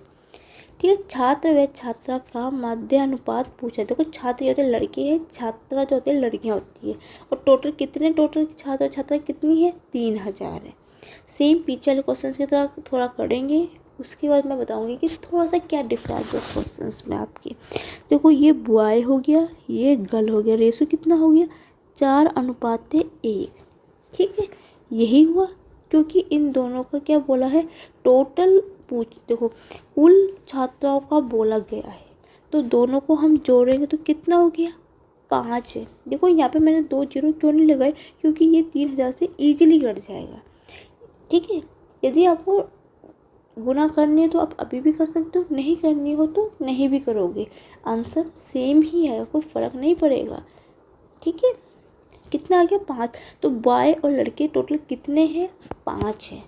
ठीक है, छात्र व छात्रा का मध्य अनुपात पूछा। देखो छात्र होते लड़के हैं, छात्रा जो होते हैं लड़कियां होती है। और टोटल छात्र और छात्रा कितनी है? 3000 है। सेम पीछे वाले क्वेश्चन की तरह थोड़ा करेंगे, उसके बाद मैं बताऊंगी कि थोड़ा सा क्या डिफरेंस है क्वेश्चन में आपके। देखो ये बॉय हो गया, ये गर्ल हो गया, रेशो कितना हो गया? 4:1। ठीक है, यही हुआ क्योंकि इन दोनों का क्या बोला है? टोटल देखो कुल छात्राओं का बोला गया है, तो दोनों को हम जोड़ेंगे तो कितना हो गया? 5 है। देखो यहाँ पे मैंने 2 जीरो क्यों नहीं लगाए? क्योंकि ये 3000 से इजीली कट जाएगा। ठीक है, यदि आपको गुना करनी है तो आप अभी भी कर सकते हो, नहीं करनी हो तो नहीं भी करोगे, आंसर सेम ही आएगा, कोई फ़र्क नहीं पड़ेगा। ठीक है, कितना आ गया? 5। तो बॉय और लड़के टोटल कितने हैं? 5 है।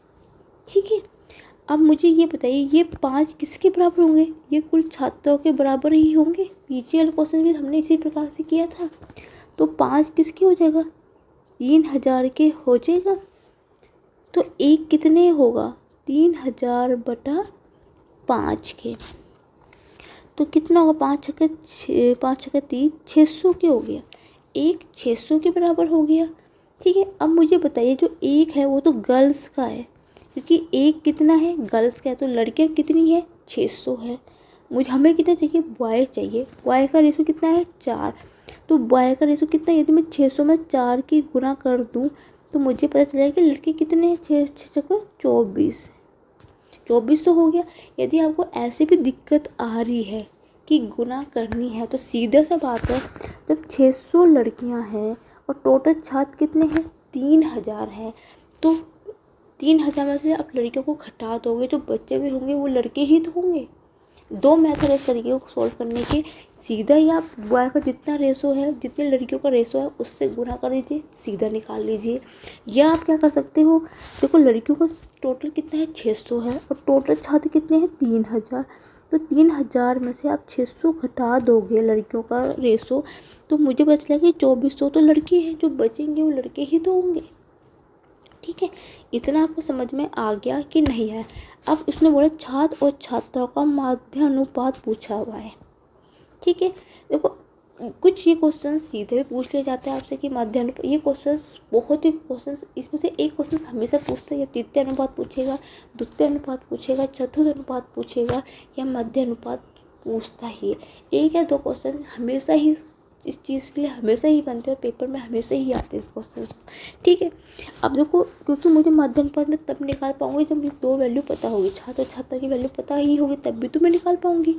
ठीक है, अब मुझे ये बताइए ये 5 किसके बराबर होंगे? ये कुल छात्रों के बराबर ही होंगे। पीछे वाले क्वेश्चन भी हमने इसी प्रकार से किया था। तो 5 किसके हो जाएगा? 3000 के हो जाएगा। तो एक कितने होगा? 3000 बटा 5 के, तो कितना होगा? 5 छक्के 30, 600 के हो गया। एक 600 के बराबर हो गया। ठीक है, अब मुझे बताइए जो एक है वो तो गर्ल्स का है, क्योंकि एक कितना है? गर्ल्स का है। तो लड़कियां कितनी है? 600 है। हमें कितना चाहिए? बॉय चाहिए। बॉय का रेशो कितना है? 4। तो y का रेशो कितना, यदि मैं 600 में 4 की गुना कर दूँ तो मुझे पता चलेगा कि लड़के कितने हैं, 24 24 तो हो गया। यदि आपको ऐसे भी दिक्कत आ रही है कि गुना करनी है तो सीधा सा बात है, जब 600 लड़कियां हैं और टोटल छात्र कितने हैं, 3000 हैं, तो 3000 में से आप लड़कियों को घटा दोगे, जो बच्चे भी होंगे वो लड़के ही तो होंगे। दो मेथड है इस तरीके को सॉल्व करने के, सीधा ही आप बॉय का जितना रेशो है, जितने लड़कियों का रेशो है उससे गुना कर दीजिए, सीधा निकाल लीजिए। या आप क्या कर सकते हो, देखो लड़कियों का टोटल कितना है, 600 है, और टोटल छात्र कितने हैं, 3000। तो 3000 में से आप 600 घटा दोगे लड़कियों का रेशो, तो मुझे बच जाएगा कि 2400 तो लड़के हैं, जो बचेंगे वो लड़के ही तो होंगे। ठीक है, इतना आपको समझ में आ गया कि नहीं है। अब इसमें बोला छात्र और छात्राओं का माध्य अनुपात पूछा हुआ है। ठीक है, देखो कुछ ये क्वेश्चन सीधे भी पूछ लिए जाते हैं आपसे कि माध्य अनुपात, ये क्वेश्चन बहुत ही क्वेश्चन, इसमें से एक क्वेश्चन हमेशा पूछता है, या तृतीय अनुपात पूछेगा, द्वितीय अनुपात पूछेगा, चतुर्थ अनुपात पूछेगा, या मध्य अनुपात पूछता ही है। एक या दो क्वेश्चन हमेशा ही इस चीज़ के लिए हमेशा ही बनते हैं, पेपर में हमेशा ही आते हैं क्वेश्चन। ठीक है, अब देखो क्योंकि मुझे मध्य अनुपात में तब निकाल पाऊंगी जब मुझे दो वैल्यू पता होगी, छात्र और छात्रा की वैल्यू पता ही होगी, तब भी तो मैं निकाल पाऊंगी।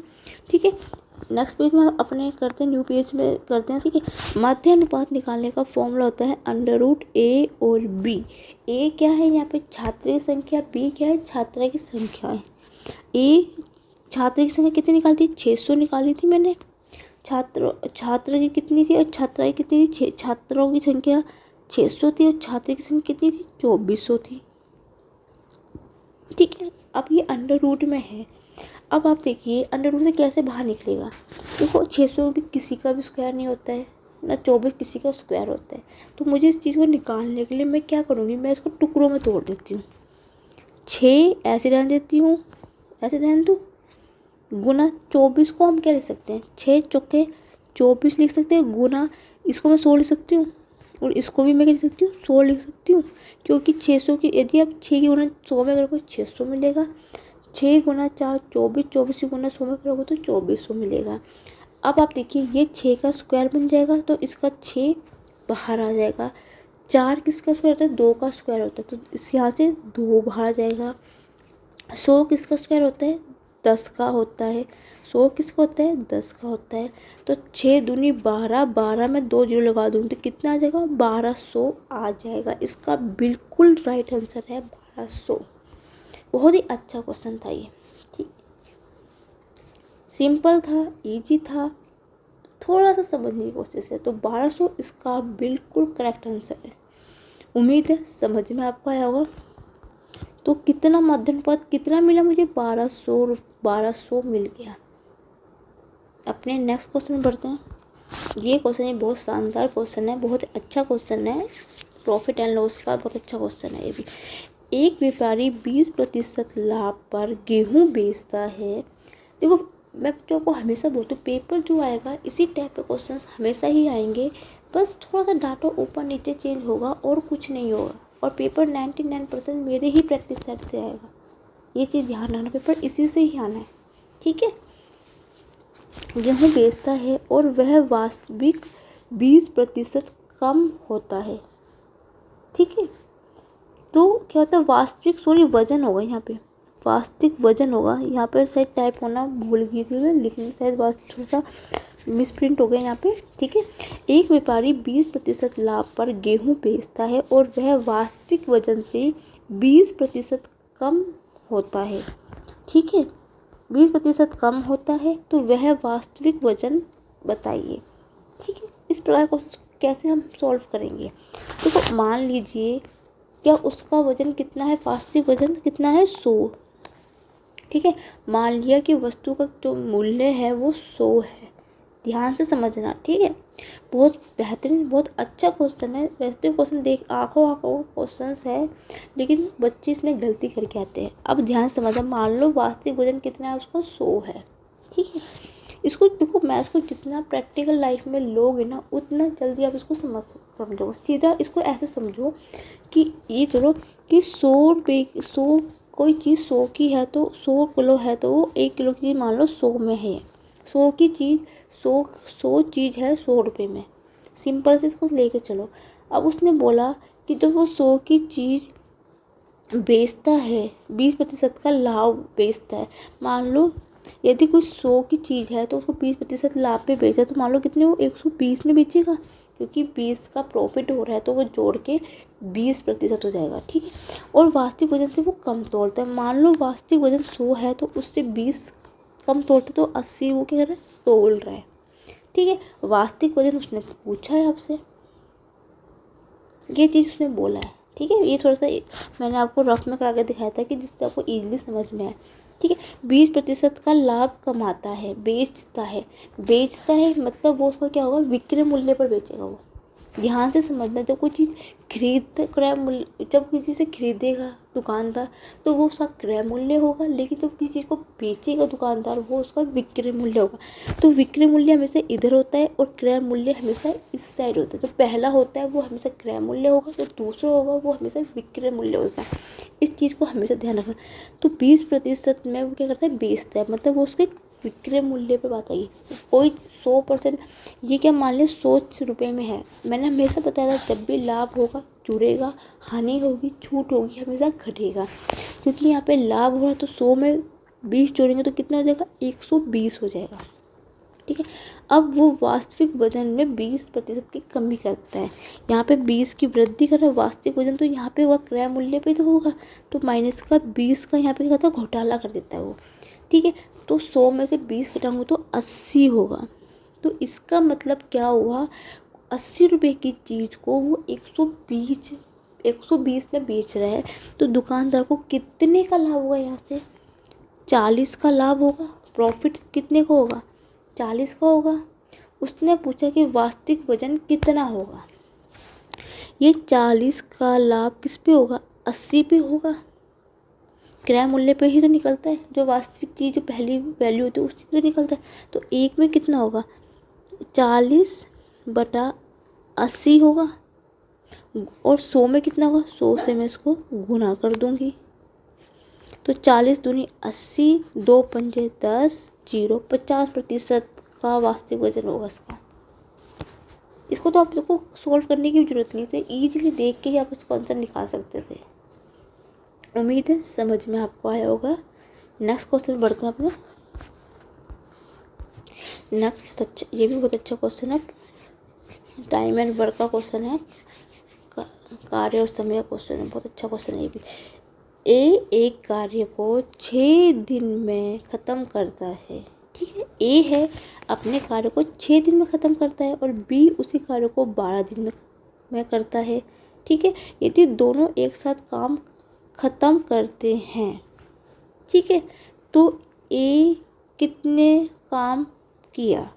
ठीक है, नेक्स्ट पेज में अपने करते हैं, न्यू पेज में करते हैं। ठीक है, मध्य अनुपात निकालने का फॉर्मूला होता है √a और b। a क्या है यहाँ पे, छात्र की संख्या, b क्या है, छात्रा की संख्या है। a छात्र की संख्या कितनी निकाली थी, 600 निकाली थी मैंने, छात्र की कितनी थी और छात्रा की कितनी थी, छात्रों की संख्या 600 थी और छात्र की संख्या कितनी थी, 2400 थी। ठीक है, अब ये अंडर रूट में है। अब आप देखिए अंडर रूट से कैसे बाहर निकलेगा, देखो 600 भी किसी का भी स्क्वायर नहीं होता है ना, 24 किसी का स्क्वायर होता है। तो मुझे इस चीज़ को निकालने के लिए मैं क्या करूँगी, मैं इसको टुकड़ों में तोड़ देती हूँ। 6 ऐसे रहने देती हूँ, ऐसे रहने दूँ, गुना 24 को हम क्या लिख सकते हैं, 6 चौके 24 लिख सकते हैं, गुना इसको मैं 100 लिख सकती हूँ, और इसको भी मैं क्या लिख सकती हूँ, 100 लिख सकती हूँ, क्योंकि 600 की यदि आप 6 की गुना 100 में करोगे 600 मिलेगा, 6 गुना 4 24, 24 की गुना 100 में करोगे तो 2400 मिलेगा। अब आप देखिए ये 6 का स्क्वायर बन जाएगा, तो इसका 6 बाहर आ जाएगा। 4 किसका स्क्वायर होता है, 2 का स्क्वायर होता है, तो इस यहाँ से 2 बाहर जाएगा। 100 किसका स्क्वायर होता है, 10 का होता है। 100 किसका होता है, 10 का होता है। तो 6 दूनी 12, 12 में 2 जीरो लगा दूँ तो कितना आ जाएगा, 1200 आ जाएगा। इसका बिल्कुल राइट आंसर है 1200। बहुत ही अच्छा क्वेश्चन था ये, ठीक, सिंपल था, इजी था, थोड़ा सा समझने की कोशिश है, तो 1200 इसका बिल्कुल करेक्ट आंसर है। उम्मीद है समझ में आपको आया होगा। तो कितना मध्य अनुपात कितना मिला मुझे, 1200 मिल गया। अपने नेक्स्ट क्वेश्चन बढ़ते हैं। ये क्वेश्चन बहुत शानदार क्वेश्चन है, बहुत अच्छा क्वेश्चन है, प्रॉफिट एंड लॉस का बहुत अच्छा क्वेश्चन है ये भी। एक व्यापारी 20% लाभ पर गेहूं बेचता है। देखो मैं बच्चों को हमेशा बोलती हूँ, पेपर जो आएगा इसी टाइप के क्वेश्चन हमेशा ही आएंगे, बस थोड़ा सा डाटा ऊपर नीचे चेंज होगा और कुछ नहीं होगा। और पेपर 99% मेरे ही प्रैक्टिस सेट से आएगा, ये चीज़ ध्यान रखना, पेपर इसी से ही आना है। ठीक है, गेहूँ बेचता है और वह वास्तविक 20% कम होता है। ठीक है, तो क्या होता है, वास्तविक वजन होगा, यहाँ पे वास्तविक वजन होगा, यहाँ पर शायद टाइप होना भूल गई थी मैं, लेकिन शायद थोड़ा सा मिसप्रिंट हो गया यहाँ पे। ठीक है, एक व्यापारी 20% लाभ पर गेहूं बेचता है और वह वास्तविक वजन से 20% कम होता है। ठीक है, 20% कम होता है, तो वह वास्तविक वजन बताइए। ठीक है, इस प्रकार क्वेश्चन कैसे हम सॉल्व करेंगे, देखो मान लीजिए क्या उसका वजन कितना है, वास्तविक वजन कितना है, 100। ठीक है, मान लिया कि वस्तु का जो मूल्य है वो 100 है, ध्यान से समझना। ठीक है, बहुत बेहतरीन, बहुत अच्छा क्वेश्चन है। वैसे तो क्वेश्चन देख आंखों क्वेश्चन है, लेकिन बच्चे इसमें गलती करके आते हैं। अब ध्यान से समझना, मान लो वास्तविक वजन कितना है, उसका 100 है। ठीक है, इसको देखो मैथ्स को जितना प्रैक्टिकल लाइफ में लोगे ना, उतना जल्दी आप इसको समझो। सीधा इसको ऐसे समझो कि ये चलो कि 100 रुपये 100 कोई चीज़ 100 की है, तो 100 किलो है, तो वो 1 किलो की चीज़ मान लो 100 में है। 100 की चीज़ 100 चीज़ है 100 रुपये में, सिंपल से इसको लेके चलो। अब उसने बोला कि जब वो 100 की चीज़ बेचता है, 20% का लाभ बेचता है। मान लो यदि कोई 100 की चीज़ है तो उसको 20% लाभ पे बेचा, तो मान लो कितने वो 120 में बेचेगा, क्योंकि 20 का प्रॉफिट हो रहा है तो वो जोड़ के 20% हो जाएगा। ठीक है, और वास्तविक वजन से वो कम तोलता है। मान लो वास्तविक वजन 100 है तो उससे 20 कम तोलते तो 80 वो क्या कर रहा है, तोल रहा है। ठीक है, वास्तविक वजन उसने पूछा है आपसे, ये चीज़ उसने बोला है। ठीक है, ये थोड़ा सा मैंने आपको रफ में करा के दिखाया था कि जिससे आपको ईजिली समझ में आए। ठीक है, 20% का लाभ कमाता है, बेचता है। बेचता है मतलब वो उसका क्या होगा, विक्रय मूल्य पर बेचेगा वो। ध्यान से समझना, जब कोई चीज़ खरीद क्रय मूल्य, जब किसी से खरीदेगा दुकानदार तो वो उसका क्रय मूल्य होगा, लेकिन जब किसी चीज़ को बेचेगा दुकानदार वो उसका विक्रय मूल्य होगा। तो विक्रय मूल्य हमेशा इधर होता है और क्रय मूल्य हमेशा इस साइड होता है। जो पहला होता है वो हमेशा क्रय मूल्य होगा, जो दूसरा होगा वो हमेशा विक्रय मूल्य होगा। इस चीज़ को हमेशा ध्यान रखना। तो 20% में वो क्या करता है, बेचता है, मतलब वो उसके विक्रय मूल्य पे बात आई। कोई 100%, ये क्या मान लें 100 रुपये में है, मैंने हमेशा बताया था जब भी लाभ होगा जुड़ेगा, हानि होगी छूट होगी हमेशा घटेगा। क्योंकि यहाँ पे लाभ हो रहा है तो 100 में 20 जोड़ेंगे तो कितना हो जाएगा, 120 हो जाएगा। ठीक है, अब वो वास्तविक वजन में 20% की कमी करता है। यहाँ पे 20 की वृद्धि कर रहा है वास्तविक वजन, तो यहाँ पे हुआ क्रय मूल्य पे तो होगा, तो माइनस का 20 का यहाँ पे क्या करता है, घोटाला कर देता है वो। ठीक है, तो 100 में से 20 घटाऊंगा तो 80 होगा। तो इसका मतलब क्या हुआ, 80 रुपये की चीज़ को वो 120 में बेच रहा है, तो दुकानदार को कितने का लाभ होगा, यहाँ से 40 का लाभ होगा। प्रॉफिट कितने का होगा, 40 का होगा। उसने पूछा कि वास्तविक वजन कितना होगा, ये 40 का लाभ किस पे होगा, 80 पे होगा। क्रय मूल्य पे ही तो निकलता है, जो वास्तविक चीज़ जो पहली वैल्यू होती है उसी पे तो निकलता है। तो एक में कितना होगा, 40/80 होगा, और 100 में कितना होगा, 100 से मैं इसको गुना कर दूंगी। तो 40 दूनी 80, 2 पंजे 10, 0, 50% का वास्तविक वजन होगा इसका। इसको तो आप लोग को सोल्व करने की जरूरत नहीं थी, ईजिली देख के ही आप इसको आंसर निकाल सकते थे। उम्मीद है समझ में आपको आया होगा। नेक्स्ट क्वेश्चन बढ़ते हैं अपने। नेक्स्ट अच्छा, ये भी बहुत अच्छा क्वेश्चन है, टाइम एंड वर्क का क्वेश्चन है, कार्य और समय का क्वेश्चन है, बहुत अच्छा क्वेश्चन है ये भी। ए एक कार्य को 6 दिन में ख़त्म करता है। ठीक है, ए है अपने कार्य को 6 दिन में ख़त्म करता है और बी उसी कार्य को 12 दिन में करता है। ठीक है, यदि दोनों एक साथ काम ख़त्म करते हैं, ठीक है, तो ए कितने काम किया,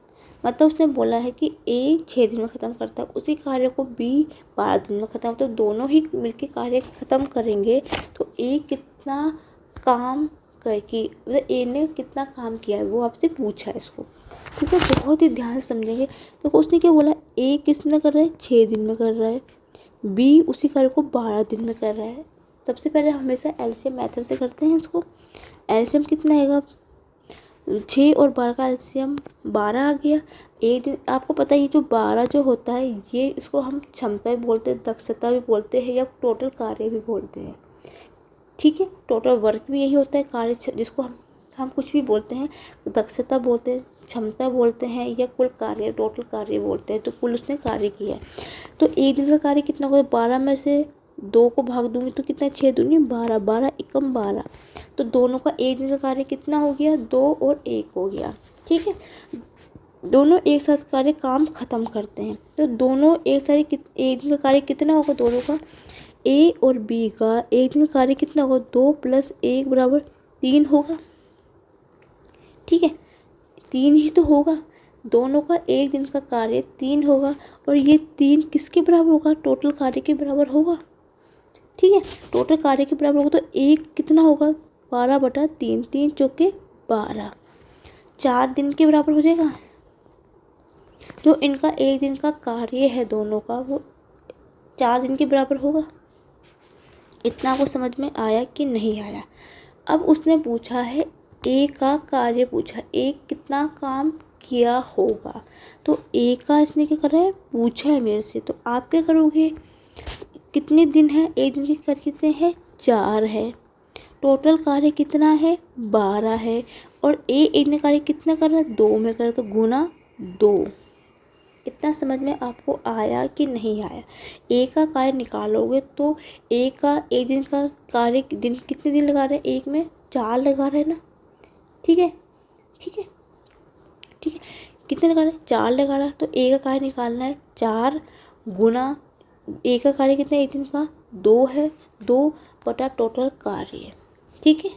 मतलब उसने बोला है कि ए 6 दिन में ख़त्म करता है, उसी कार्य को बी 12 दिन में ख़त्म, तो दोनों ही मिलके कार्य ख़त्म करेंगे तो ए कितना काम करके, मतलब ए ने कितना काम किया है वो आपसे पूछा है इसको। ठीक है, बहुत ही ध्यान से समझेंगे। तो उसने क्या बोला, ए किसने कर रहा है, 6 दिन में कर रहा है, बी उसी कार्य को 12 दिन में कर रहा है। सबसे पहले हमेशा एलसीएम मेथड से करते हैं इसको। एलसीएम कितना आएगा, 6 और 12 का एलसीएम 12 आ गया। एक दिन आपको पता है, ये जो 12 जो होता है ये इसको हम क्षमता भी बोलते हैं, दक्षता भी बोलते हैं, या टोटल कार्य भी बोलते हैं। ठीक है, टोटल वर्क भी यही होता है, कार्य जिसको हम कुछ भी बोलते हैं, दक्षता बोलते हैं, क्षमता बोलते हैं, या कुल कार्य टोटल कार्य बोलते हैं। तो कुल उसने कार्य किया है। तो एक दिन का कार्य कितना होगा, 12 में से 2 को भाग दूंगी तो कितना, 6 दूनी 12, 12 एकम 12, तो दोनों का एक दिन का कार्य कितना हो गया, 2 और 1 हो गया। ठीक है, दोनों एक साथ कार्य काम खत्म करते हैं, तो दोनों एक दिन का कार्य कितना होगा, दोनों का ए और बी का एक दिन का कार्य कितना होगा, 2 + 1 = 3 होगा। ठीक है, 3 ही तो होगा, दोनों का एक दिन का कार्य 3 होगा, और ये 3 किसके बराबर होगा, टोटल कार्य के बराबर होगा। ठीक है, टोटल कार्य के बराबर होगा, तो एक कितना होगा, 12/3, 3 चौके 12, 4 दिन के बराबर हो जाएगा। जो इनका एक दिन का कार्य है दोनों का, वो 4 दिन के बराबर होगा। इतना आपको समझ में आया कि नहीं आया। अब उसने पूछा है ए का कार्य पूछा, ए कितना काम किया होगा। तो ए का इसने क्या करा है, पूछा है मेरे से, तो आप क्या करोगे, कितने दिन है, एक दिन के कार्य कितने हैं, 4 है, टोटल कार्य कितना है, 12 है, और एक ने कार्य कितना कर रहा है, 2 में कर रहा है, तो गुना 2। इतना समझ में आपको आया कि नहीं आया। ए का कार्य निकालोगे तो ए का एक दिन का कार्य दिन कितने दिन लगा रहे हैं, एक में 4 लगा रहे हैं ना, ठीक है, ठीक है, ठीक है, कितने लगा रहे हैं, 4 लगा रहा है, तो ए का कार्य निकालना है 4 गुना ए का कार्य कितना है, एक दिन का 2 है, 2 बटा टोटल कार्य है, ठीक है,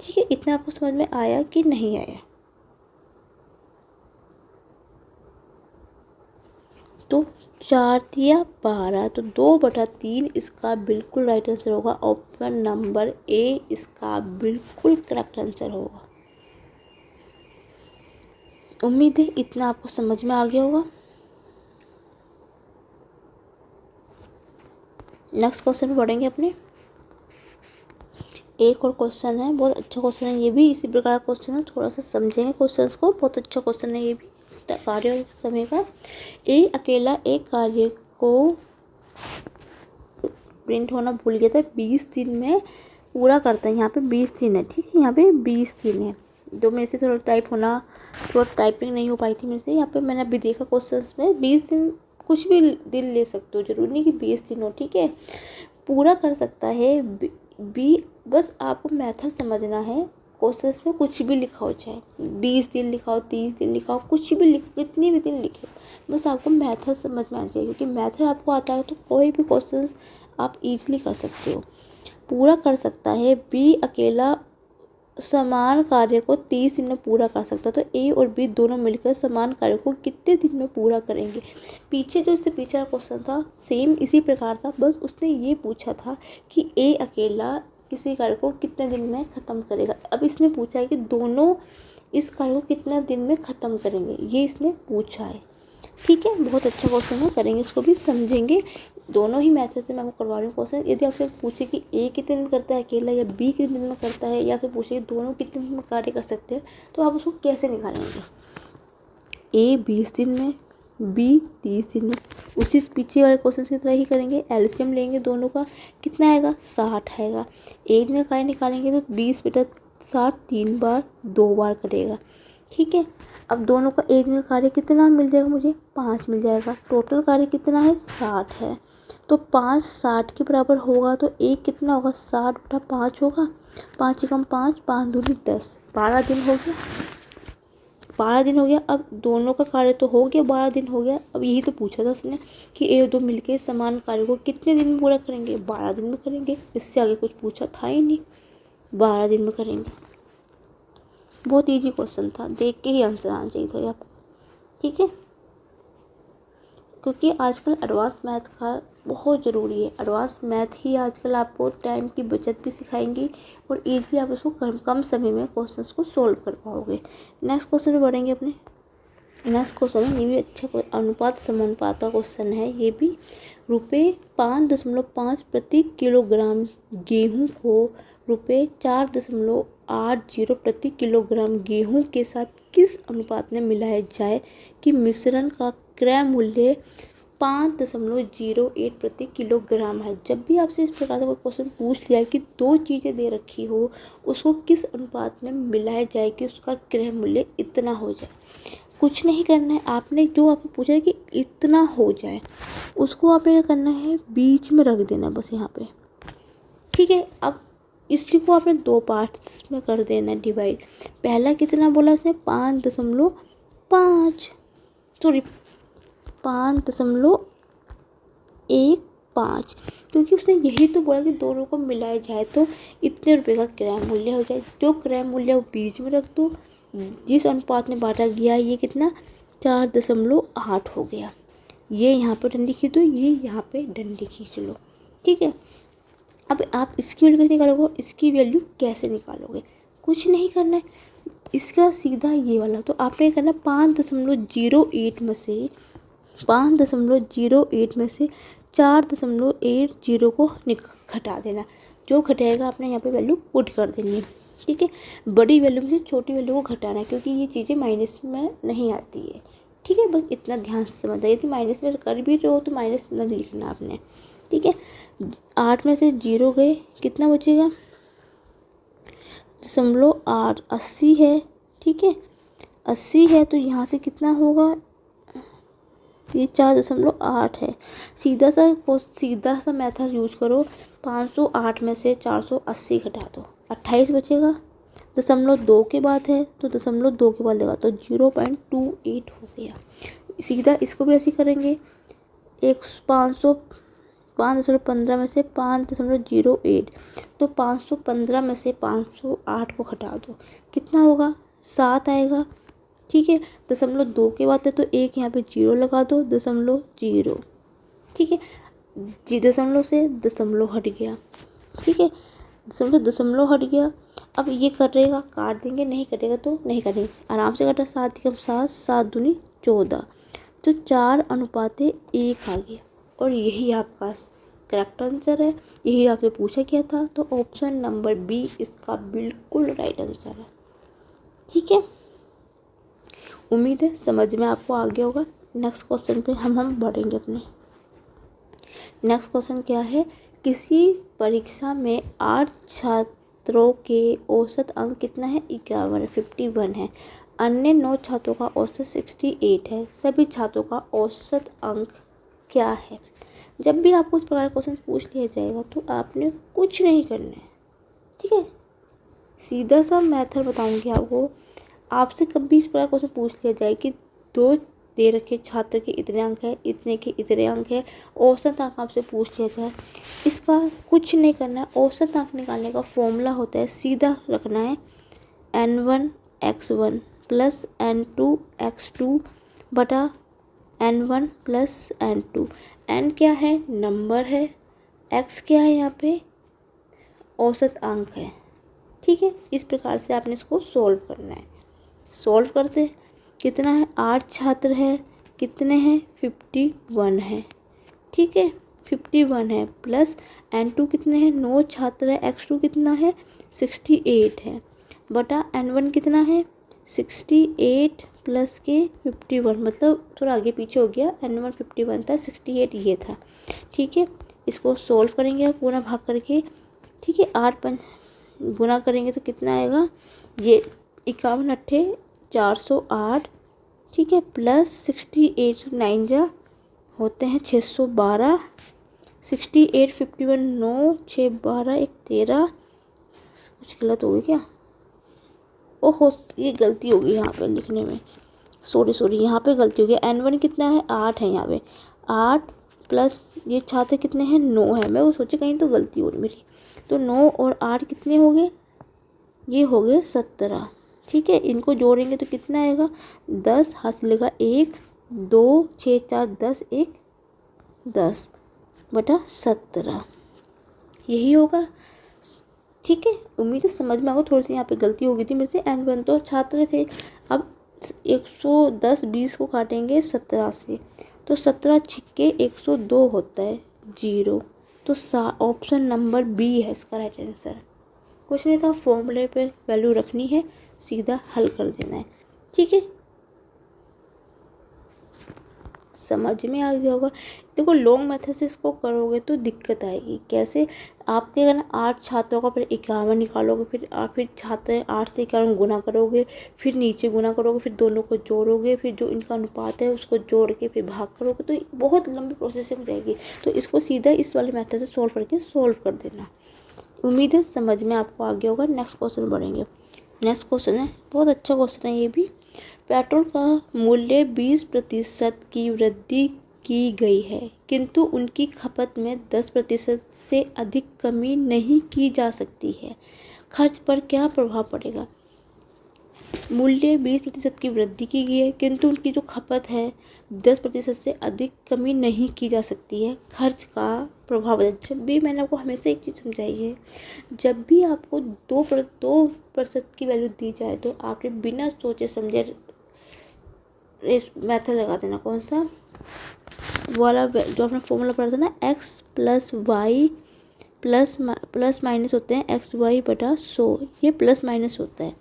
ठीक है। इतना आपको समझ में आया कि नहीं आया। तो 4 दिया 12, तो 2/3 इसका बिल्कुल राइट आंसर होगा। ऑप्शन नंबर ए इसका बिल्कुल करेक्ट आंसर होगा। उम्मीद है इतना आपको समझ में आ गया होगा। नेक्स्ट क्वेश्चन पे बढ़ेंगे अपने। एक और क्वेश्चन है, बहुत अच्छा क्वेश्चन है ये भी, इसी प्रकार का क्वेश्चन है, थोड़ा सा समझेंगे क्वेश्चंस को। बहुत अच्छा क्वेश्चन है ये भी, कार्य और समय का। ए अकेला एक कार्य को प्रिंट होना भूल गया था, 20 दिन में पूरा करता है। यहाँ पे 20 दिन है, ठीक है, यहाँ पे 20 दिन है। जो मेरे से थोड़ा टाइपिंग नहीं हो पाई थी मेरे से, यहाँ पे मैंने अभी देखा क्वेश्चंस में 20 दिन, कुछ भी दिन ले सकते हो, जरूरी नहीं कि 20 दिन हो, ठीक है, पूरा कर सकता है बी। बस आपको मेथड समझना है। क्वेश्चंस में कुछ भी लिखा हो, चाहे 20 दिन लिखा हो, 30 दिन लिखा हो, कुछ भी लिखो, कितने भी दिन लिखे, बस आपको मेथड समझ में आना चाहिए, क्योंकि मेथड आपको आता है तो कोई भी क्वेश्चंस आप इजीली कर सकते हो। पूरा कर सकता है बी अकेला समान कार्य को 30 दिन में पूरा कर सकता है। तो ए और बी दोनों मिलकर समान कार्य को कितने दिन में पूरा करेंगे। पीछे जो इससे पीछे क्वेश्चन था सेम इसी प्रकार था, बस उसने ये पूछा था कि ए अकेला किसी कार्य को कितने दिन में ख़त्म करेगा। अब इसने पूछा है कि दोनों इस कार्य को कितने दिन में ख़त्म करेंगे, ये इसने पूछा है, ठीक है। बहुत अच्छा क्वेश्चन है, करेंगे इसको भी, समझेंगे। दोनों ही मैसेज से मैं आपको करवा रही हूँ क्वेश्चन। यदि आपसे पूछे कि ए कितने दिन करता है अकेला, या बी कितने दिन में करता है, या फिर पूछे कि दोनों कितने दिन में कार्य कर सकते हैं, तो आप उसको कैसे निकालेंगे। ए 20 दिन में, बी 30 दिन में, उसी पीछे वाले क्वेश्चन की तरह ही करेंगे। एलसीएम लेंगे दोनों का, कितना आएगा, 60 आएगा। एक दिन का कार्य निकालेंगे तो 20/60 3 बार 2 बार करेगा, ठीक है। अब दोनों का एक दिन का कार्य कितना मिल जाएगा, मुझे 5 मिल जाएगा। टोटल कार्य कितना है, 60 है, तो 5 60 के बराबर होगा, तो एक कितना होगा, 60/5 होगा। 5 एकम 5, 5 दूनी 10, 12 दिन हो गया, 12 दिन हो गया। अब दोनों का कार्य तो हो गया, 12 दिन हो गया। अब यही तो पूछा था उसने कि ए और दो मिलके समान कार्य को कितने दिन में पूरा करेंगे, 12 दिन में करेंगे। इससे आगे कुछ पूछा था ही नहीं, 12 दिन में करेंगे। बहुत इजी क्वेश्चन था, देख के ही आंसर आना चाहिए था आपको, ठीक है। क्योंकि आजकल एडवांस मैथ का बहुत ज़रूरी है। एडवांस मैथ ही आजकल आपको टाइम की बचत भी सिखाएंगी और इजीली आप उसको कम समय में क्वेश्चंस को सॉल्व कर पाओगे। नेक्स्ट क्वेश्चन में बढ़ेंगे अपने। नेक्स्ट क्वेश्चन है, ये भी अच्छा अनुपात समानुपात का क्वेश्चन है। ये भी रुपये 5.5 प्रति किलोग्राम गेहूँ को रुपये 4.80 प्रति किलोग्राम गेहूँ के साथ किस अनुपात में मिलाया जाए कि मिश्रण का क्रय मूल्य 5.08 प्रति किलोग्राम है। जब भी आपसे इस प्रकार का कोई क्वेश्चन पूछ लिया कि दो चीज़ें दे रखी हो, उसको किस अनुपात में मिलाया जाए कि उसका क्रय मूल्य इतना हो जाए। कुछ नहीं करना है, आपने जो आपको पूछा है कि इतना हो जाए, उसको आपने क्या करना है, बीच में रख देना बस यहाँ पे, ठीक है। अब इसी को आपने 2 पार्ट्स में कर देना है डिवाइड। पहला कितना बोला उसने, 5.5 सॉरी 5.15, क्योंकि उसने यही तो बोला कि दोनों को मिलाया जाए तो इतने रुपए का क्रय मूल्य हो जाए। जो क्रय मूल्य वो बीच में रख दो, जिस अनुपात में बांटा गया ये कितना 4.8 हो गया। ये यहाँ पर डंडी खींच दो, ये यहाँ पे डंडी खींच लो, ठीक है। अब आप इसकी वैल्यू कैसे निकालोगे, इसकी वैल्यू कैसे निकालोगे, कुछ नहीं करना है, इसका सीधा ये वाला। तो आपने करना 5.08 में से 5.08 में से 4.80 को घटा देना। जो घटाएगा आपने यहाँ पे वैल्यू पुट कर देनी है। ठीक है, बड़ी वैल्यू में से छोटी वैल्यू को घटाना है, क्योंकि ये चीज़ें माइनस में नहीं आती है। ठीक है, बस इतना ध्यान से समझना। यदि माइनस में कर भी रहे हो तो माइनस नहीं लिखना आपने। ठीक है, 8 में से 0 गए, कितना बचेगा? 0.8, 80 है। ठीक है, 80 है तो यहाँ से कितना होगा? ये 4.8 है। सीधा सा मेथड यूज करो। 508 में से 480 घटा दो, 28 बचेगा। 0.2 के बाद है तो 0.2 के बाद लगा तो 0.28 हो गया। सीधा इसको भी ऐसे करेंगे। 515 में से 5.08, तो 515 में से 508 को घटा दो, कितना होगा? 7 आएगा। ठीक है, 0.2 के बाद है तो एक यहाँ पे 0 लगा दो, 0.0। ठीक है, दशमलव से दशमलव हट गया। ठीक है, दशमलव हट गया। अब ये कटेगा, काट देंगे, नहीं कटेगा तो नहीं कटेंगे, आराम से कटा। 7 कम 7, 7 दूनी 14, तो 4:1 आ गया। और यही आपका करेक्ट आंसर है। यही आपसे पूछा गया था, तो ऑप्शन नंबर बी इसका बिल्कुल राइट आंसर है। ठीक है, उम्मीद है समझ में आपको आ गया होगा। नेक्स्ट क्वेश्चन पे हम बढ़ेंगे अपने। नेक्स्ट क्वेश्चन क्या है? किसी परीक्षा में 8 छात्रों के औसत अंक कितना है? 51 51 है। अन्य 9 छात्रों का औसत 68 है। सभी छात्रों का औसत अंक क्या है? जब भी आपको इस प्रकार क्वेश्चन पूछ लिया जाएगा तो आपने कुछ नहीं करना है। ठीक है, सीधा सा मेथड बताऊंगी आपको। आपसे कभी इस प्रकार क्वेश्चन पूछ लिया जाए कि 2 दे रखे छात्र के इतने अंक है, इतने के इतने अंक है, औसत अंक आपसे पूछ लिया जाए, इसका कुछ नहीं करना है। औसत अंक निकालने का फॉर्मूला होता है, सीधा रखना है n1 x1 plus n2 x2 बटा n1 प्लस n2। n क्या है? नंबर है। x क्या है? यहाँ पे औसत अंक है। ठीक है, इस प्रकार से आपने इसको सॉल्व करना है। सॉल्व करते हैं, कितना है? 8 छात्र है, कितने हैं? 51 है। ठीक है, 51 है प्लस n2 कितने हैं? 9 छात्र है, x2 कितना है? 68 है बटा n1 कितना है? 68 प्लस के 51, मतलब थोड़ा आगे पीछे हो गया। n1 51 था, 68 ये था। ठीक है, इसको सॉल्व करेंगे पूरा भाग करके। ठीक है, 8 5 गुना करेंगे तो कितना आएगा? ये 51 अट्ठे 408। ठीक है, प्लस 68 9 जा होते हैं 612। 68 51 9 6 12 1 13। कुछ गलत हो गया क्या? ओहो, ये गलती हो गई यहाँ पे लिखने में। सॉरी यहाँ पे गलती हो गई। n1 कितना है? 8 है यहाँ पे। 8 प्लस ये छात्र कितने हैं? 9 है। मैं वो सोचे कहीं तो गलती हो रही मेरी। तो 9 और 8 कितने हो गए? ये हो गए 17। ठीक है, इनको जोड़ेंगे तो कितना आएगा? 10 हाथ से लगा 1 2 6 4 10 1 10 बटा 17, यही होगा। ठीक है, उम्मीद है समझ में आएगा। थोड़ी सी यहाँ पे गलती हो गई थी मेरे से। n1 तो छात्र थे। अब 110 20 को काटेंगे 17 से, तो 17 छिक्के 102 होता है 0। तो ऑप्शन नंबर बी है इसका राइट आंसर। कुछ नहीं था, फॉर्मूले पे वैल्यू रखनी है, सीधा हल कर देना है। ठीक है, समझ में आ गया होगा। देखो, लॉन्ग मेथड से इसको करोगे तो दिक्कत आएगी। कैसे? आपके अगर 8 छात्रों का फिर 51 निकालोगे, फिर छात्र 8 से 51 गुना करोगे, फिर नीचे गुना करोगे, फिर दोनों को जोड़ोगे, फिर जो इनका अनुपात है उसको जोड़ के फिर भाग करोगे, तो बहुत लंबी प्रोसेसिंग हो जाएगी। तो इसको सीधा इस वाले मेथड से सॉल्व करके सॉल्व कर देना। उम्मीद है समझ में आपको आ गया होगा। नेक्स्ट क्वेश्चन बढ़ेंगे। नेक्स्ट क्वेश्चन है, बहुत अच्छा क्वेश्चन है ये भी। पेट्रोल का मूल्य 20% की वृद्धि की गई है, किंतु उनकी खपत में 10% से अधिक कमी नहीं की जा सकती है। खर्च पर क्या प्रभाव पड़ेगा? मूल्य 20% की वृद्धि की गई है, किंतु उनकी जो खपत है 10% से अधिक कमी नहीं की जा सकती है। खर्च का प्रभाव। जब भी मैंने आपको हमेशा एक चीज़ समझाई है, जब भी आपको 2% की वैल्यू दी जाए तो आपने बिना सोचे समझे इस मेथड लगा देना। कौन सा वाला? जो आपने फॉर्मूला पढ़ा था ना, x + y प्लस माइनस होते हैं एक्स वाई बटा 100, ये प्लस माइनस होता है।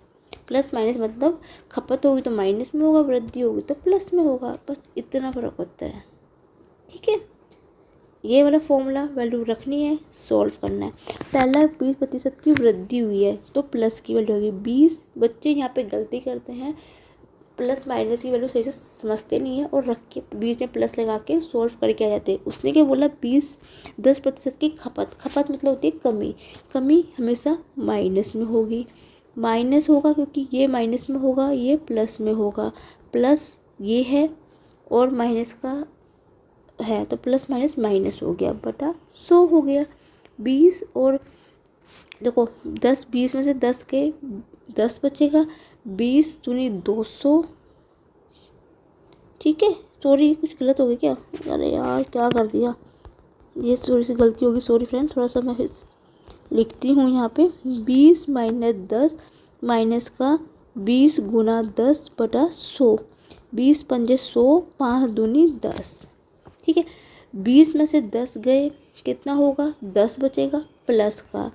प्लस माइनस मतलब खपत होगी तो माइनस में होगा, वृद्धि होगी तो प्लस में होगा, बस इतना फर्क होता है। ठीक है, ये वाला फॉर्मूला वैल्यू रखनी है, सॉल्व करना है। पहला 20% की वृद्धि हुई है तो प्लस की वैल्यू होगी 20। बच्चे यहाँ पे गलती करते हैं, प्लस माइनस की वैल्यू सही से समझते नहीं है और रख के बीच में प्लस लगा के सॉल्व करके आ जाते हैं। उसने क्या बोला 10% की खपत मतलब होती है कमी। कमी हमेशा माइनस में होगी, माइनस होगा क्योंकि ये माइनस में होगा, ये प्लस में होगा। प्लस ये है और माइनस का है तो प्लस माइनस माइनस हो गया बटा 100 हो गया। 20 और देखो 10, 20 में से 10 बचेगा, 20 दूनी 200। ठीक है, सॉरी कुछ गलत हो गया क्या, अरे यार क्या कर दिया, ये थोड़ी सी गलती होगी, सॉरी फ्रेंड। थोड़ा सा मैं फिर लिखती हूँ यहाँ पे 20 माइनस 10 माइनस का 20 गुना 10 बटा 100। 20 पंजे 100, 5 दूनी 10। ठीक है, 20 में से 10 गए, कितना होगा 10 बचेगा प्लस का,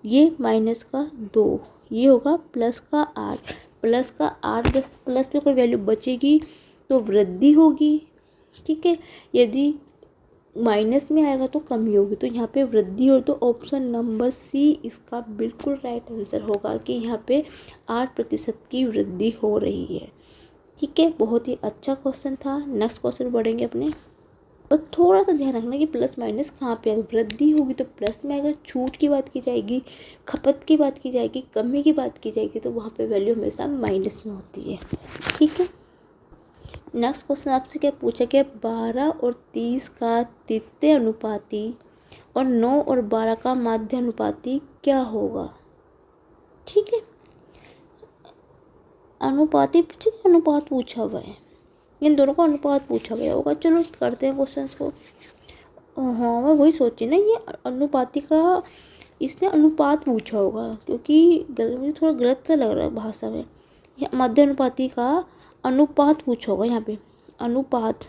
ये माइनस का 2, ये होगा प्लस का 8। प्लस का 8, बस प्लस में कोई वैल्यू बचेगी तो वृद्धि होगी। ठीक है, यदि माइनस में आएगा तो कमी होगी, तो यहाँ पे वृद्धि हो तो ऑप्शन नंबर सी इसका बिल्कुल राइट आंसर होगा कि यहाँ पे 8% की वृद्धि हो रही है। ठीक है, बहुत ही अच्छा क्वेश्चन था। नेक्स्ट क्वेश्चन बढ़ेंगे अपने। बस थोड़ा सा ध्यान रखना कि प्लस माइनस कहाँ पे आएगा, वृद्धि होगी तो प्लस में आएगा, छूट की बात की जाएगी, खपत की बात की जाएगी, कमी की बात की जाएगी तो वहाँ पे वैल्यू हमेशा माइनस में होती है। ठीक है, नेक्स्ट क्वेश्चन आपसे क्या पूछा गया, 12 और 30 का तृतीय अनुपाती और 9 और 12 का माध्य अनुपाती क्या होगा। ठीक है, अनुपात पूछा हुआ है, इन दोनों का अनुपात पूछा गया होगा। चलो करते हैं क्वेश्चंस को। हाँ मैं वही सोची ना, ये अनुपाती का इसने अनुपात पूछा होगा क्योंकि मुझे थोड़ा गलत सा लग रहा है भाषा में। मध्य अनुपाती का अनुपात पूछा होगा, यहाँ पे अनुपात,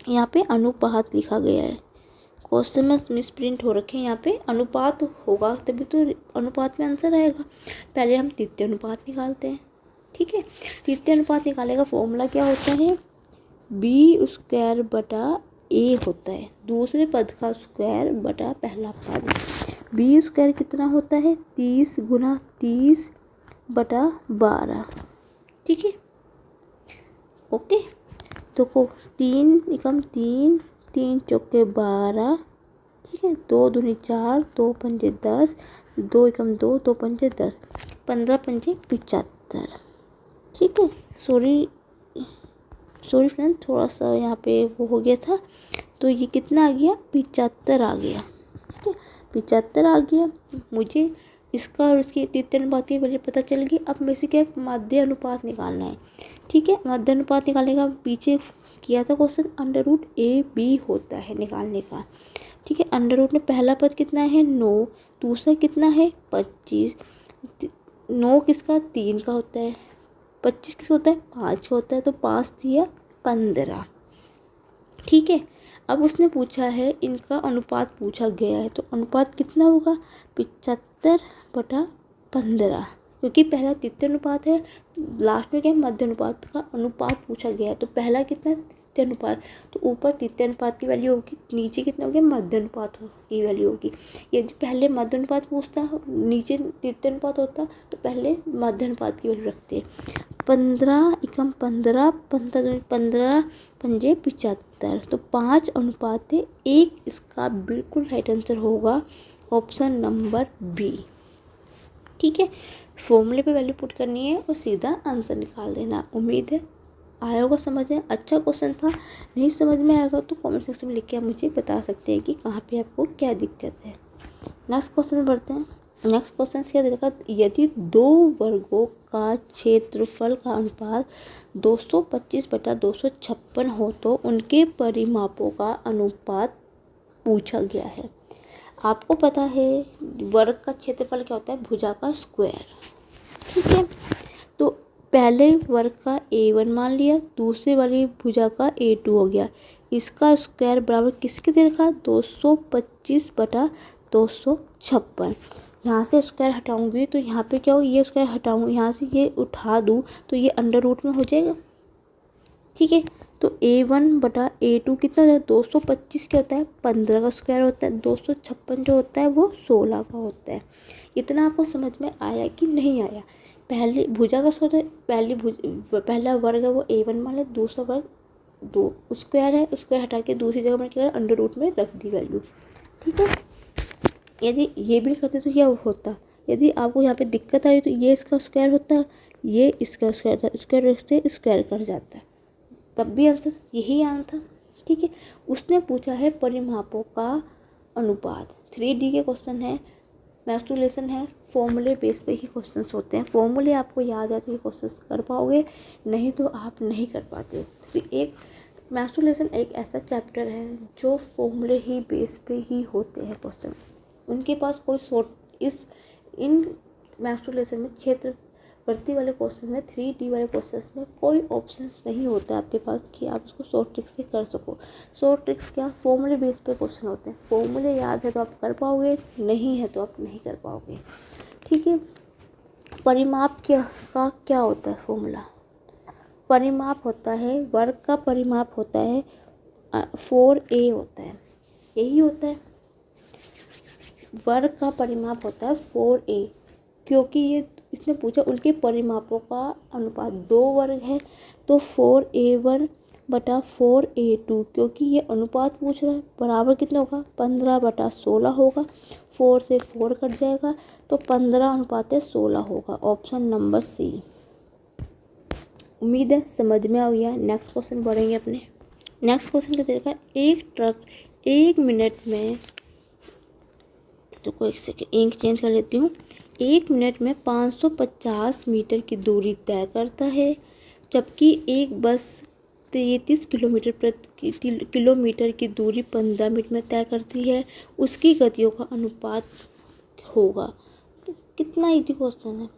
यहाँ पे अनुपात लिखा गया है, क्वेश्चन में मिसप्रिंट हो रखे हैं। यहाँ पे अनुपात होगा तभी तो अनुपात में आंसर आएगा। पहले हम तृतीय अनुपात निकालते हैं। ठीक है, तृतीय अनुपात निकालने का फॉर्मूला क्या होता है, बी स्क्वायर बटा ए होता है, दूसरे पद का स्क्वायर बटा पहला पद। बी स्क्वायर कितना होता है 30 गुना 30 बटा 12। ठीक है, ओके, तो को 3 एकम 3, 3 चौके 12। ठीक है, 2 दूनी 4, 2 पंजे 10, 2 एकम 2, 2 पंजे 10, 15 पंजे 75। ठीक है, सॉरी फ्रेंड, थोड़ा सा यहाँ पे वो हो गया था, तो ये कितना आ गया 75 आ गया। ठीक है, 75 आ गया। मुझे इसका और इसकी तृतीय अनुपात की वजह पता चल गई। अब मुझे क्या मध्य अनुपात निकालना है। ठीक है, मध्य अनुपात निकालने का पीछे किया था question, under root a b होता है निकालने का। ठीक है, अंडर रूट में पहला पद कितना है 9, दूसरा कितना है 25। 9 किसका 3 का होता है, 25 किसका होता है 5 का होता है, तो 5 दिया 15। ठीक है, अब उसने पूछा है इनका अनुपात पूछा गया है, तो अनुपात कितना होगा 75/15, क्योंकि पहला तृतीय अनुपात है, लास्ट में क्या मध्य अनुपात का अनुपात पूछा गया है। तो पहला कितना तृतीय अनुपात, तो ऊपर तृतीय अनुपात की वैल्यू होगी, नीचे कितना हो गया मध्य अनुपात की वैल्यू होगी। यदि पहले मध्य अनुपात पूछता नीचे तृतीय अनुपात होता तो पहले मध्य अनुपात की वैल्यू रखते। 15 एकम 15, 15 पंजे 75, तो 5/1। इसका बिल्कुल राइट आंसर होगा ऑप्शन नंबर बी। ठीक है, फॉर्मूले पे वैल्यू पुट करनी है और सीधा आंसर निकाल देना। उम्मीद है आया होगा समझ में, अच्छा क्वेश्चन था। नहीं समझ में आएगा तो कमेंट सेक्शन में लिख के आप मुझे बता सकते हैं कि कहाँ पे आपको क्या दिक्कत है। नेक्स्ट क्वेश्चन में बढ़ते हैं। नेक्स्ट क्वेश्चन क्या देखा, यदि 2 वर्गों का क्षेत्रफल का अनुपात 225/256 हो तो उनके परिमापों का अनुपात पूछा गया है। आपको पता है वर्ग का क्षेत्रफल क्या होता है, भुजा का स्क्वायर। ठीक है, तो पहले वर्ग का A1 मान लिया, दूसरे वाली भुजा का A2 हो गया। इसका स्क्वायर बराबर किसके दे रखा है 225/256। यहाँ से स्क्वायर हटाऊंगी तो यहाँ पे क्या हो, ये स्क्वायर हटाऊंगी, यहाँ से ये उठा दूँ तो ये अंडर रूट में हो जाएगा। ठीक है, तो A1/A2 कितना हो जाएगा 225 क्या होता है 15 का स्क्वायर होता है, 256 जो होता है वो 16 का होता है। इतना आपको समझ में आया कि नहीं आया? पहली भुजा का स्क्वायर, पहला वर्ग है वो A1 मान लो, दूसरा वर्ग 2 स्क्वायर है, स्क्वायर हटा के दूसरी जगह मैंने क्या करा अंडर रूट में रख दी वैल्यू। ठीक है, यदि ये भी करते तो क्या होता, यदि आपको यहाँ पे दिक्कत आ रही तो ये इसका स्क्वायर होता, ये इसका स्क्वायर था, स्क्वायर रखते स्क्वायर कर जाता है, तब भी आंसर यही आना था। ठीक है, उसने पूछा है परिमापों का अनुपात, 3D के क्वेश्चन है, मैथ्स है, फॉर्मूले बेस पे ही क्वेश्चंस होते हैं। फॉर्मूले आपको याद है तो ये क्वेश्चंस कर पाओगे, नहीं तो आप नहीं कर पाते हो। फिर एक मैथ्स एक ऐसा चैप्टर है जो फॉर्मूले ही बेस पे ही होते हैं क्वेश्चन, उनके पास कोई इन मैथ्स में क्षेत्रवर्ती वाले क्वेश्चन में, 3D वाले क्वेश्चंस में कोई ऑप्शंस नहीं होता आपके पास कि आप उसको शॉर्ट ट्रिक्स से कर सको। शॉर्ट ट्रिक्स क्या, फॉर्मूले बेस पे क्वेश्चन होते हैं, फॉर्मूले याद है तो आप कर पाओगे, नहीं है तो आप नहीं कर पाओगे। ठीक है, परिमाप का क्या होता है फॉर्मूला, परिमाप होता है, वर्ग का परिमाप होता है 4a होता है, यही होता है, वर्ग का परिमाप होता है 4a, क्योंकि ये इसने पूछा उनके परिमापों का अनुपात, 2 वर्ग है तो 4a1/4a2, क्योंकि ये अनुपात पूछ रहा है, बराबर कितना होगा 15/16 होगा, 4 से 4 कट जाएगा तो 15:16 होगा, ऑप्शन नंबर सी। उम्मीद है समझ में आ गया। नेक्स्ट क्वेश्चन बढ़ेंगे अपने। नेक्स्ट क्वेश्चन क्या देखा, एक ट्रक 1 मिनट में, तो कोई एक सेकेंड इंक चेंज कर लेती हूँ, 1 मिनट में 550 मीटर की दूरी तय करता है, जबकि एक बस 33 किलोमीटर की दूरी 15 मिनट में तय करती है, उसकी गतियों का अनुपात होगा। तो कितना इजी क्वेश्चन है।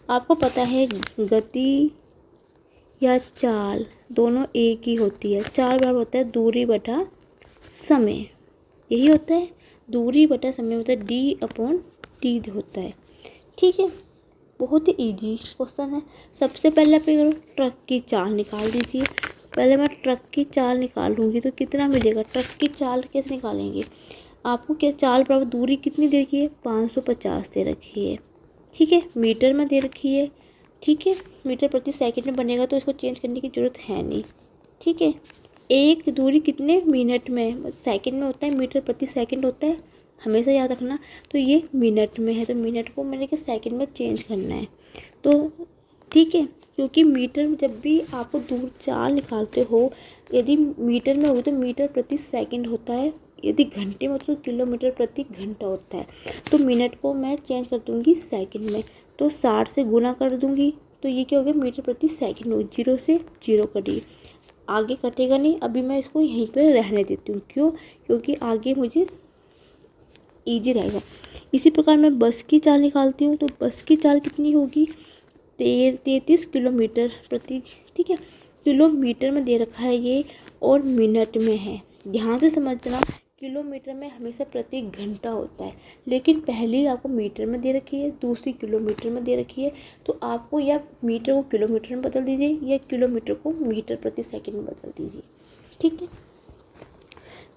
आपको पता है गति या चाल दोनों एक ही होती है, चाल बराबर होता है दूरी बटा समय, यही होता है, दूरी बटा समय होता है D/T होता है। ठीक है, बहुत ही इजी क्वेश्चन है। सबसे पहले पे ट्रक की चाल निकाल दीजिए, पहले मैं ट्रक की चाल निकाल लूँगी तो कितना मिलेगा, ट्रक की चाल कैसे निकालेंगे, आपको क्या चाल बराबर दूरी कितनी दे रखी है 550 दे रखी है। ठीक है, मीटर में दे रखी है, ठीक है, मीटर प्रति सेकंड में बनेगा तो इसको चेंज करने की ज़रूरत है नहीं। ठीक है, एक दूरी कितने मिनट में, सेकंड में होता है, मीटर प्रति सेकंड होता है, हमेशा याद रखना। तो ये मिनट में है तो मिनट को मैंने क्या सेकंड में चेंज करना है। तो ठीक है, क्योंकि मीटर में जब भी आपको दूर चाल निकालते हो, यदि मीटर में हो तो मीटर प्रति सेकंड होता है, यदि घंटे में तो किलोमीटर प्रति घंटा होता है। तो मिनट को मैं चेंज कर दूँगी सेकंड में, तो 60 से गुना कर दूँगी तो ये क्या हो गया मीटर प्रति सेकंड हो, 0 से 0 कटी, आगे कटेगा नहीं। अभी मैं इसको यहीं पे रहने देती हूँ, क्यों, क्योंकि आगे मुझे ईजी रहेगा। इसी प्रकार मैं बस की चाल निकालती हूँ तो बस की चाल कितनी होगी 33 किलोमीटर प्रति, ठीक है, किलोमीटर में दे रखा है ये और मिनट में है, ध्यान से समझना। किलोमीटर में हमेशा प्रति घंटा होता है, लेकिन पहली आपको मीटर में दे रखी है, दूसरी किलोमीटर में दे रखी है, तो आपको या मीटर को किलोमीटर में बदल दीजिए या किलोमीटर को मीटर प्रति सेकंड में बदल दीजिए। ठीक है,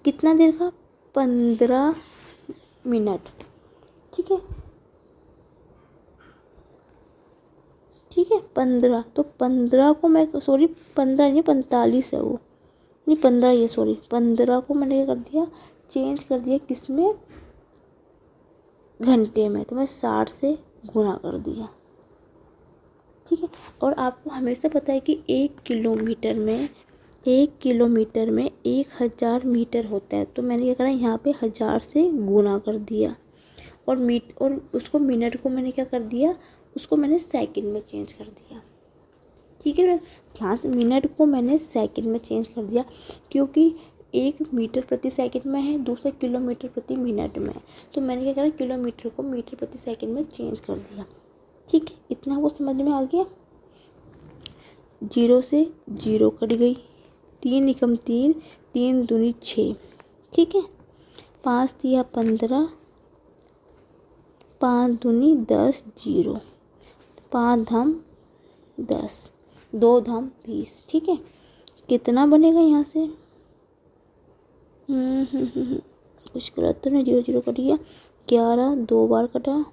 कितना देर का 15 मिनट। ठीक है, ठीक है 15, तो 15 को मैं 15 नहीं 45 है वो, नहीं 15 ये 15 को मैंने क्या कर दिया चेंज कर दिया किस में, घंटे में, तो मैं 60 से गुणा कर दिया। ठीक है, और आपको हमेशा पता है कि 1 किलोमीटर में 1000 मीटर होता है, तो मैंने क्या करा यहाँ पे 1000 से गुणा कर दिया और उसको मिनट को मैंने क्या कर दिया, उसको मैंने सेकंड में चेंज कर दिया। ठीक है, ध्यान से मिनट को मैंने सेकंड में चेंज कर दिया, क्योंकि 1 मीटर प्रति सेकंड में है, दूसरा किलोमीटर प्रति मिनट में है, तो मैंने क्या करा किलोमीटर को मीटर प्रति सेकंड में चेंज कर दिया। ठीक है, इतना वो समझ में आ गया। 0 से 0 कट गई, 3 एकम 3, 3 दूनी 6, ठीक है। 5 तिया 15, 5 दूनी 10, 0, 5 धाम 10, 2 धाम 20, ठीक है। कितना बनेगा यहाँ से? कुछ गलत तो नहीं, 0 0 कट गया। 11 2 बार कटा,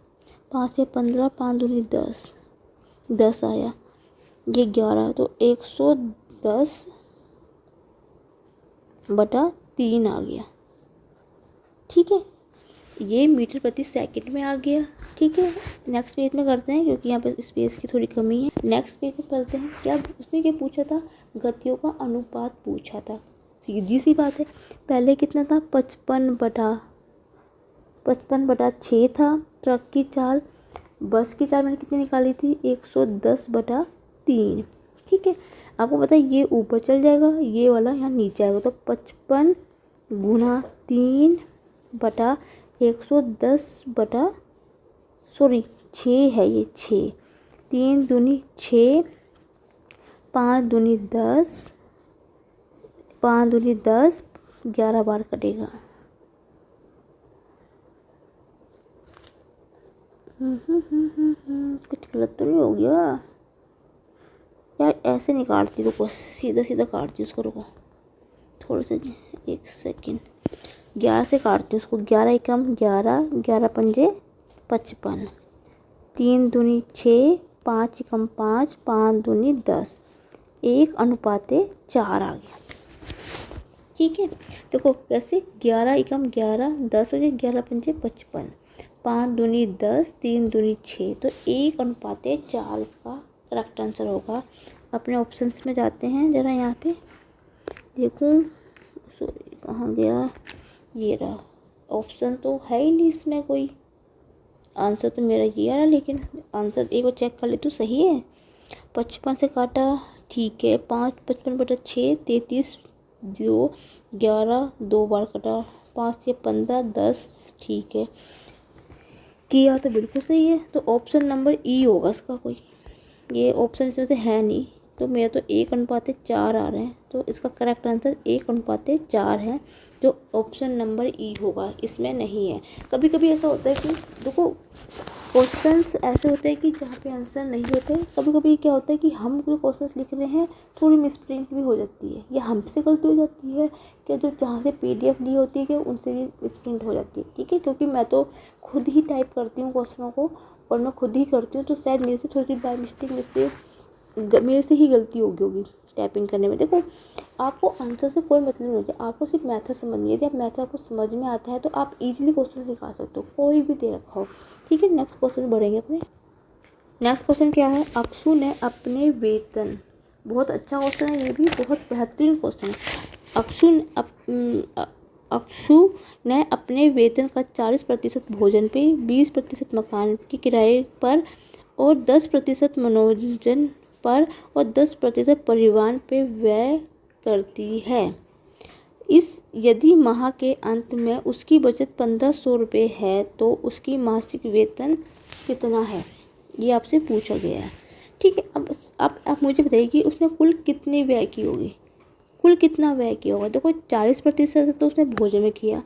5 से 15, 5 दूनी 10, 10 आया, ये 11, तो 110 बटा 3 आ गया, ठीक है। ये मीटर प्रति सेकंड में आ गया, ठीक है। नेक्स्ट पेज में करते हैं क्योंकि यहाँ पे स्पेस की थोड़ी कमी है। नेक्स्ट पेज में पढ़ते हैं। क्या उसने क्या पूछा था? गतियों का अनुपात पूछा था। सीधी सी बात है। पहले कितना था? 55 बटा 6 था ट्रक की चाल। बस की चाल मैंने कितनी निकाली थी? 110 बटा 3, ठीक है। आपको पता है ये ऊपर चल जाएगा, ये वाला यहाँ नीचे आएगा, तो 55 गुना 3 बटा 110 बटा 6 है, ये 6, 3 दूनी 6, 5 दूनी 10, 5 दूनी 10, 11 बार कटेगा। कुछ गलत तो नहीं हो गया यार? ऐसे नहीं काटती, रुको, सीधा सीधा काटती उसको, रुको थोड़े से, 1 सेकेंड। 11 से काटती हूँ उसको। 11 एकम 11, 11 पंजे 55, 3 दूनी 6, 5 एकम 5, 5 दूनी 10, 1:4 आ गया, ठीक है। देखो कैसे, 11 एकम 11, 10 हो जाए, 11 पंजे 55, 5 दूनी 10, 3 दूनी 6, तो 1:4 इसका करेक्ट आंसर होगा। अपने ऑप्शंस में जाते हैं जरा, यहाँ पे देखूँ, सॉरी कहाँ गया, ये रहा। ऑप्शन तो है ही नहीं इसमें कोई, आंसर तो मेरा ये आ रहा, लेकिन आंसर एक बार चेक कर ले तो सही है। 55 से काटा, ठीक है। 5 55 बटा 6, 33, 2 11, 2 बार कटा, 5 से 15, 10, ठीक है। किया तो बिल्कुल सही है, तो ऑप्शन नंबर ई होगा इसका कोई। ये ऑप्शन इसमें से है नहीं, तो मेरा तो 1:4 आ रहे हैं, तो इसका करेक्ट आंसर 1:4 है, जो ऑप्शन नंबर ई होगा, इसमें नहीं है। कभी कभी ऐसा होता है कि देखो क्वेश्चंस ऐसे होते हैं कि जहाँ पे आंसर नहीं होते। कभी कभी क्या होता है कि हम जो क्वेश्चंस लिख रहे हैं थोड़ी मिसप्रिंट भी हो जाती है, या हमसे गलती हो जाती है, क्या जो जहाँ से PDF ली होती है क्या उनसे भी मिसप्रिंट हो जाती है, ठीक है। क्योंकि मैं तो खुद ही टाइप करती हूँ क्वेश्चनों को, और मैं खुद ही करती हूँ, तो शायद मेरे से थोड़ी सी बाय मिस्टेक मेरे से ही गलती होगी टाइपिंग करने में। देखो आपको आंसर से कोई मतलब नहीं होता, आपको सिर्फ मेथड समझनी है। यदि आप मेथड आपको समझ में आता है तो आप इजीली क्वेश्चन निकाल सकते हो, कोई भी दे रखा हो, ठीक है। नेक्स्ट क्वेश्चन बढ़ेंगे अपने। नेक्स्ट क्वेश्चन क्या है? अक्षु ने अपने वेतन, बहुत अच्छा क्वेश्चन है, ये भी बहुत बेहतरीन क्वेश्चन है। अक्षु ने अपने वेतन का 40% भोजन पे, 20% मकान के किराए पर और 10% मनोरंजन पर और 10% परिवहन पे व्यय करती है। यदि माह के अंत में उसकी बचत 1500 रुपये है तो उसकी मासिक वेतन कितना है? ये आपसे पूछा गया है, ठीक है। अब आप मुझे बताइए कि उसने कुल कितनी व्यय की होगी, कुल कितना व्यय किया होगा। देखो 40% तो उसने भोजन में किया,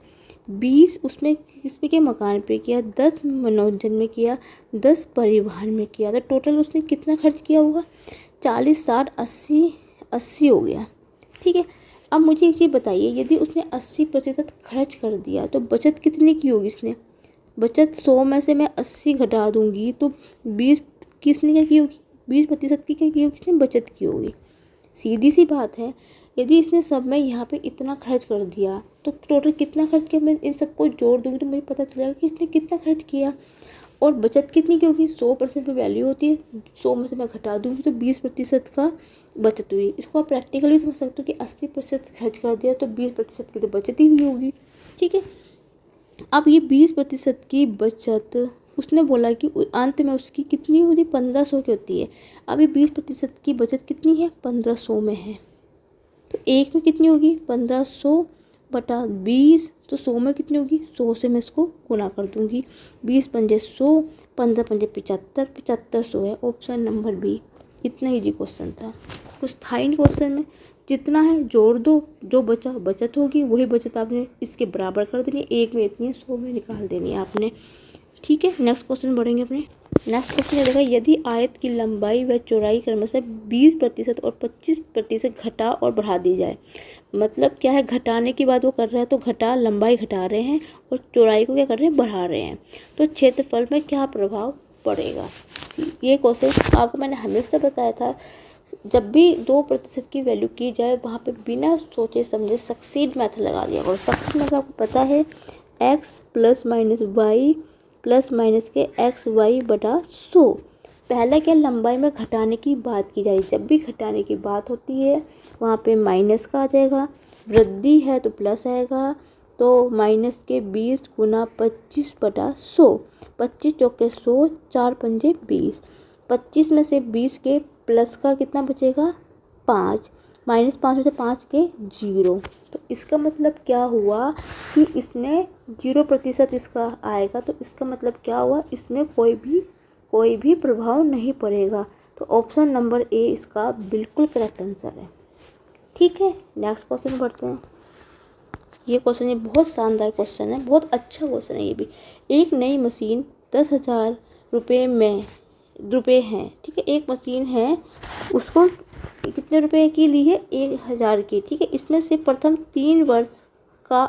20 उसमें किसमें किया? मकान पे किया, 10 मनोरंजन में किया, 10 परिवहन में किया, तो टोटल उसने कितना खर्च किया होगा? 40 60 80 हो गया, ठीक है। अब मुझे एक चीज़ बताइए, यदि उसने 80% खर्च कर दिया तो बचत कितनी की होगी इसने? बचत 100 में से मैं 80 घटा दूंगी तो 20 किसने क्या की होगी? 20% की क्या की होगी? इसने बचत की होगी। सीधी सी बात है। यदि इसने सब में यहाँ पे इतना खर्च कर दिया तो टोटल कितना खर्च किया? मैं इन सबको जोड़ दूँगी तो मुझे पता चलेगा कि इसने कितना खर्च किया। और बचत कितनी की होगी? 100% पे वैल्यू होती है, 100 में से मैं घटा दूँगी तो 20% का बचत हुई। इसको आप प्रैक्टिकली समझ सकते हो कि 80% खर्च कर दिया तो 20% की तो बचत ही हुई होगी, ठीक है। अब ये 20% की बचत उसने बोला कि अंत में उसकी कितनी होती? 1500 की होती है। अब ये 20% की बचत कितनी है? 1500 में है, तो एक में कितनी होगी? 1500 बटा 20, तो 100 में कितनी होगी? 100 से मैं इसको गुना कर दूंगी, 20 पंजे 100, 15 पंजे 75, 75 100 है। Option number b. इतना ईजी क्वेश्चन था, कुछ था ही नहीं क्वेश्चन में, जितना है जोड़ दो, जो बचा बचत होगी वही बचत आपने इसके बराबर कर देनी है। 1 में इतनी है, 100 में निकाल देनी है आपने। ठीक है, नेक्स्ट क्वेश्चन बढ़ेंगे अपने। नेक्स्ट क्वेश्चन ये देखा, यदि आयत की लंबाई व चौड़ाई क्रमशः 20% और 25% घटा और बढ़ा दी जाए। मतलब क्या है, घटाने की बात वो कर रहा है, तो लंबाई घटा रहे हैं और चौड़ाई को क्या कर रहे हैं, बढ़ा रहे हैं, तो क्षेत्रफल में क्या प्रभाव पड़ेगा। ये क्वेश्चन आपको मैंने हमेशा बताया था, जब भी 2% की वैल्यू की जाए वहाँ पे बिना सोचे समझे सक्सीड मेथड लगा दिया करो। सक्सीड मेथड आपको पता है, x plus minus y plus minus के एक्स वाई बटा 100। पहला क्या, लंबाई में घटाने की बात की जाए, जब भी घटाने की बात होती है वहाँ पे माइनस का आ जाएगा, वृद्धि है तो प्लस आएगा, तो माइनस के 20 गुना 25 बटा 100। 25 चौके 100, 4 पंजे 20। 25 में से 20 के प्लस का कितना बचेगा, 5, माइनस 5 में से 5 के 0। तो इसका मतलब क्या हुआ कि इसने 0% इसका आएगा, तो इसका मतलब क्या हुआ, इसमें कोई भी प्रभाव नहीं पड़ेगा। तो ऑप्शन नंबर ए इसका बिल्कुल करेक्ट आंसर है। ठीक है, नेक्स्ट क्वेश्चन बढ़ते हैं। ये क्वेश्चन ये बहुत शानदार क्वेश्चन है, बहुत अच्छा क्वेश्चन है ये भी। एक नई मशीन 10,000 रुपये हैं। ठीक है, एक मशीन है, उसको कितने रुपए की ली है, 1,000 की। ठीक है, इसमें से प्रथम 3 वर्ष का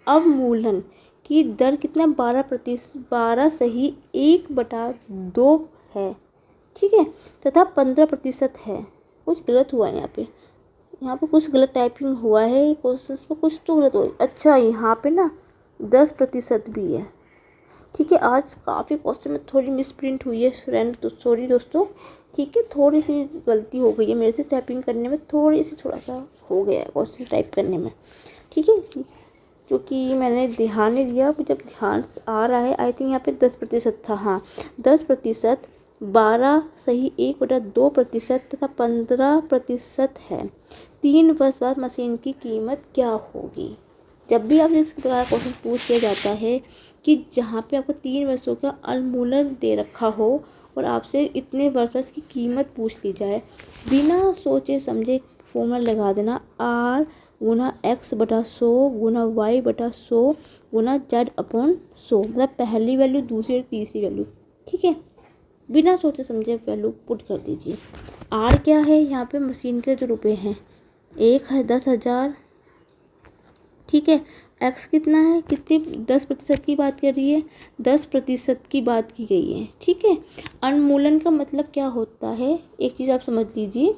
अवमूल्यन की दर कितना, 12 सही 1/2 है। ठीक है, तथा 15% है। कुछ गलत हुआ है यहाँ पे कुछ गलत टाइपिंग हुआ है क्वेश्चन में, कुछ तो गलत हुआ। अच्छा, यहाँ पे ना 10% भी है। ठीक है, आज काफ़ी क्वेश्चन में थोड़ी मिसप्रिंट हुई है फ्रेंड, तो सॉरी दोस्तों। ठीक है, थोड़ी सी गलती हो गई है मेरे से, टाइपिंग करने में थोड़ा सा हो गया है क्वेश्चन टाइप करने में। ठीक है, क्योंकि मैंने ध्यान नहीं दिया, जब ध्यान आ रहा है, आई थिंक यहाँ पे 10% था। हाँ, 10%, 12 सही 1/2% तथा 15% है। 3 वर्ष बाद मशीन की कीमत क्या होगी। जब भी आपसे इस प्रकार क्वेश्चन पूछ किया जाता है कि जहाँ पे आपको 3 वर्षों का अवमूल्यन दे रखा हो और आपसे इतने वर्ष की कीमत पूछ ली जाए, बिना सोचे समझे फॉर्मूला लगा देना, r गुना x बटा 100 गुना y बटा 100 गुना z/100। मतलब पहली वैल्यू, दूसरी और तीसरी वैल्यू। ठीक है, बिना सोचे समझे वैल्यू पुट कर दीजिए। r क्या है, यहाँ पे मशीन के जो रुपए हैं 10,000। ठीक है, x कितना है, कितनी 10% की बात कर रही है, 10% की बात की गई है। ठीक है, अवमूल्यन का मतलब क्या होता है, एक चीज़ आप समझ लीजिए,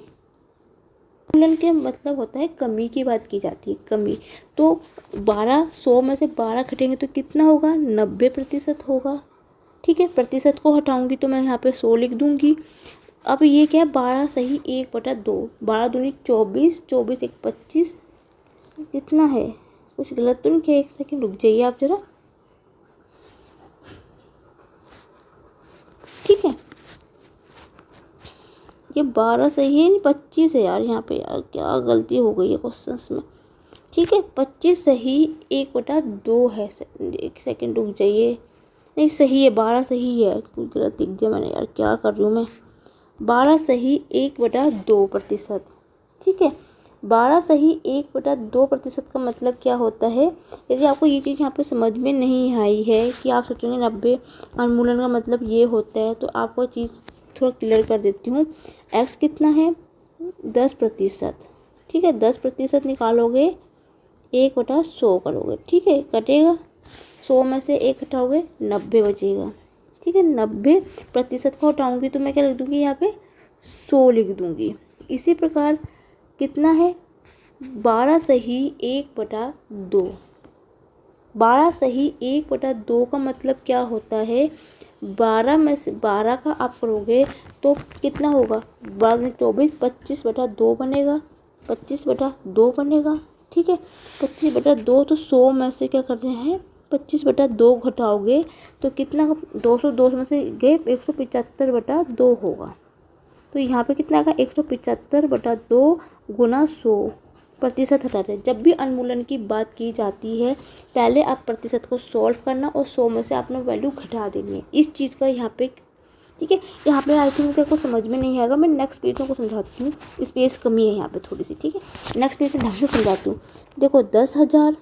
अवमूल्यन के मतलब होता है कमी की बात की जाती है, कमी। तो 100 में से 12 घटेंगे तो कितना होगा, 90% होगा। ठीक है, प्रतिशत को हटाऊंगी तो मैं यहाँ पे 100 लिख दूंगी। अब ये क्या है, 12 सही 1/2, 12 दूनी 24, 24 1 25, कितना है, कुछ गलत तो नहीं किया, 1 सेकंड रुक जाइए आप जरा। ठीक है, ये 12 सही है, 25 है यार, यहाँ पे यार क्या गलती हो गई है क्वेश्चंस में। ठीक है, 25 सही 1/2 है। 1 सेकंड रुक जाइए, नहीं सही है, 12 सही है, कुछ गलत लिख दिया मैंने यार, क्या कर रही हूँ मैं। 12 सही 1/2%। ठीक है, 12 सही 1/2% का मतलब क्या होता है। यदि आपको ये चीज़ यहाँ पे समझ में नहीं आई है कि आप सोचेंगे 90 अवमूल्यन का मतलब ये होता है, तो आपको चीज़ थोड़ा क्लियर कर देती हूँ। x कितना है, 10%। ठीक है, 10% निकालोगे 1/100 करोगे। ठीक है, कटेगा, 100 में से 1 हटाओगे 90 बचेगा। ठीक है, 90% को हटाऊंगी तो मैं क्या लिख दूंगी, यहाँ पे 100 लिख दूंगी। इसी प्रकार कितना है, 12 सही 1/2। 12 सही 1/2 का मतलब क्या होता है, 12 में से 12 का आप करोगे तो कितना होगा, 12 24, 25/2 बनेगा, 25/2 बनेगा। ठीक है, 25/2, तो 100 में से क्या कर रहे हैं, 25/2 घटाओगे तो कितना, 200 में से गए 175/2 होगा। तो यहाँ पे कितना आएगा, 175/2 गुना 100%। हटाते हैं, जब भी अवमूल्यन की बात की जाती है पहले आप प्रतिशत को सॉल्व करना और 100 में से आपने वैल्यू घटा देनी है। इस चीज़ का यहाँ पे ठीक है। यहाँ पे आई थिंक को समझ में नहीं आएगा, मैं नेक्स्ट पेज में को समझाती हूँ, स्पेस कमी है यहाँ पे थोड़ी सी, ठीक है। नेक्स्ट पेज में ढंग से समझाती हूँ। देखो 10,000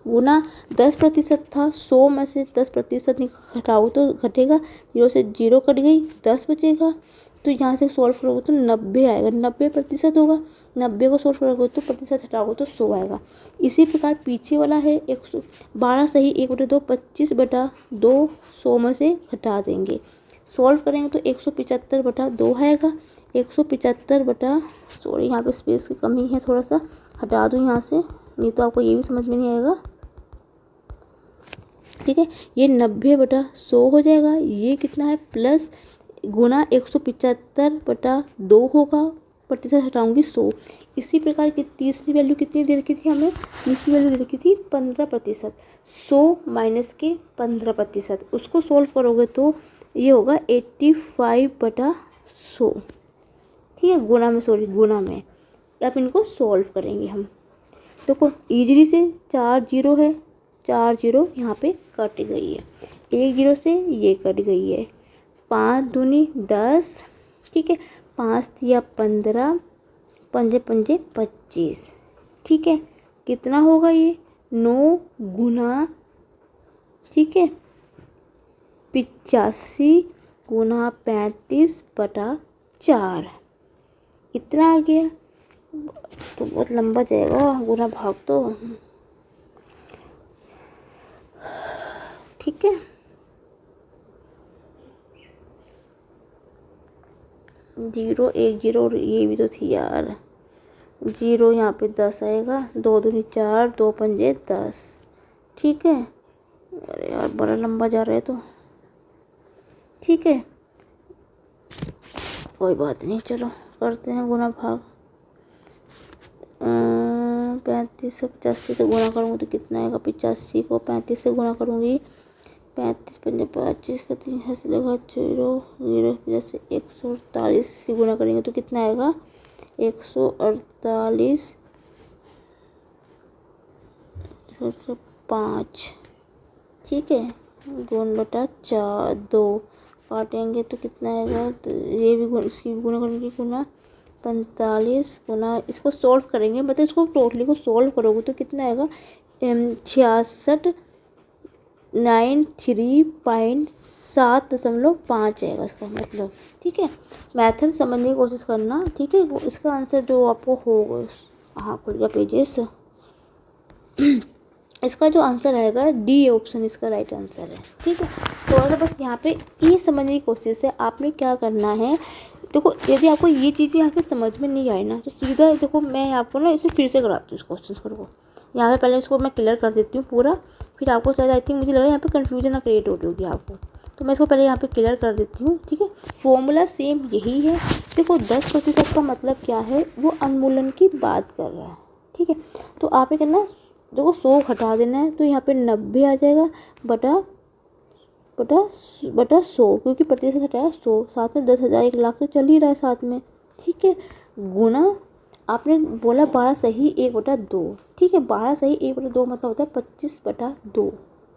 गुना 10% था, 100 में से 10% घटाओ तो घटेगा, 0 से 0 कट गई, 10 बचेगा। तो यहाँ से सॉल्व करोगे तो 90 आएगा, 90% होगा। 90 को सॉल्व करोगे तो प्रतिशत हटाओगे तो 100 आएगा। इसी प्रकार पीछे वाला है 112 सही 1/2 25/2 100 में से घटा देंगे। सॉल्व करेंगे तो 175/2 आएगा। 175 सॉरी यहाँ पे स्पेस की कमी है, थोड़ा सा हटा दूँ यहाँ से, नहीं तो आपको ये भी समझ में नहीं आएगा, ठीक है। ये 90/100 हो जाएगा। ये कितना है प्लस गुना 175/2 होगा, प्रतिशत हटाऊंगी 100। इसी प्रकार की तीसरी वैल्यू कितनी दे रखी थी हमें, तीसरी वैल्यू दे रखी थी 15%। 100 माइनस के 15%, उसको सोल्व करोगे तो ये होगा 85/100, ठीक है। गुना में, सॉरी गुना में। अब इनको सोल्व करेंगे हम। देखो इजीली से 4 0 है, 4 0 यहाँ पे कट गई है, 1 0 से ये कट गई है, 5 दूनी 10, ठीक है। 5 तिया 15, 5 पंजे 25, ठीक है। कितना होगा ये 9 गुना, ठीक है, 85 गुना 35/4, इतना आ गया। तो बहुत लंबा जाएगा गुना भाग तो, ठीक है। 0 1 0 और ये भी तो थी यार, 0 यहाँ पे 10 आएगा, 2 दूनी 4, 2 पंजे 10, ठीक है। अरे यार बड़ा लंबा जा रहा है तो, ठीक है कोई बात नहीं, चलो करते हैं गुना भाग। 35 से 85 से गुना करूँगी तो कितना आएगा, 85 को 35 से गुना करूँगी, 35 पंजे 25 का 3 से लगा 0 0 से 148 से गुना करेंगे तो कितना आएगा 148 5, ठीक है। गुण बटा 4 2 काटेंगे तो कितना आएगा, तो ये भी इसकी गुना करेंगे, गुना 45 गुना, इसको सॉल्व करेंगे, मतलब इसको टोटली को सॉल्व करोगे तो कितना आएगा 6693.7.5 आएगा इसका मतलब, ठीक है। मेथड समझने की कोशिश करना, ठीक है। इसका आंसर जो आपको होगा, हाँ खुल गया पेजेस, इसका जो आंसर आएगा डी ऑप्शन इसका राइट आंसर है, ठीक है। थोड़ा सा बस यहाँ पे ये समझने की कोशिश है, आपने क्या करना है। देखो यदि आपको ये चीज़ भी यहाँ पे समझ में नहीं आई ना तो सीधा देखो मैं आपको ना इसे फिर से कराती हूँ इस क्वेश्चन को। यहाँ पे पहले इसको मैं क्लियर कर देती हूँ पूरा, फिर आपको शायद आई थिंक मुझे लग रहा है यहाँ पे कन्फ्यूजन ना क्रिएट हो रही होगी आपको, तो मैं इसको पहले यहाँ पे क्लियर कर देती हूँ, ठीक है। फॉर्मूला सेम यही है। देखो 10% का मतलब क्या है, वो उन्मूलन की बात कर रहा है, ठीक है। तो आपने करना, देखो 100 घटा देना है तो यहाँ पे 90 आ जाएगा बटा 100, क्योंकि प्रतिशत हटाया 100, साथ में 10,000 1 लाख तो चल ही रहा है साथ में, ठीक है। गुना आपने बोला 12 सही 1/2, ठीक है। 12 सही 1/2 मतलब होता है 25/2,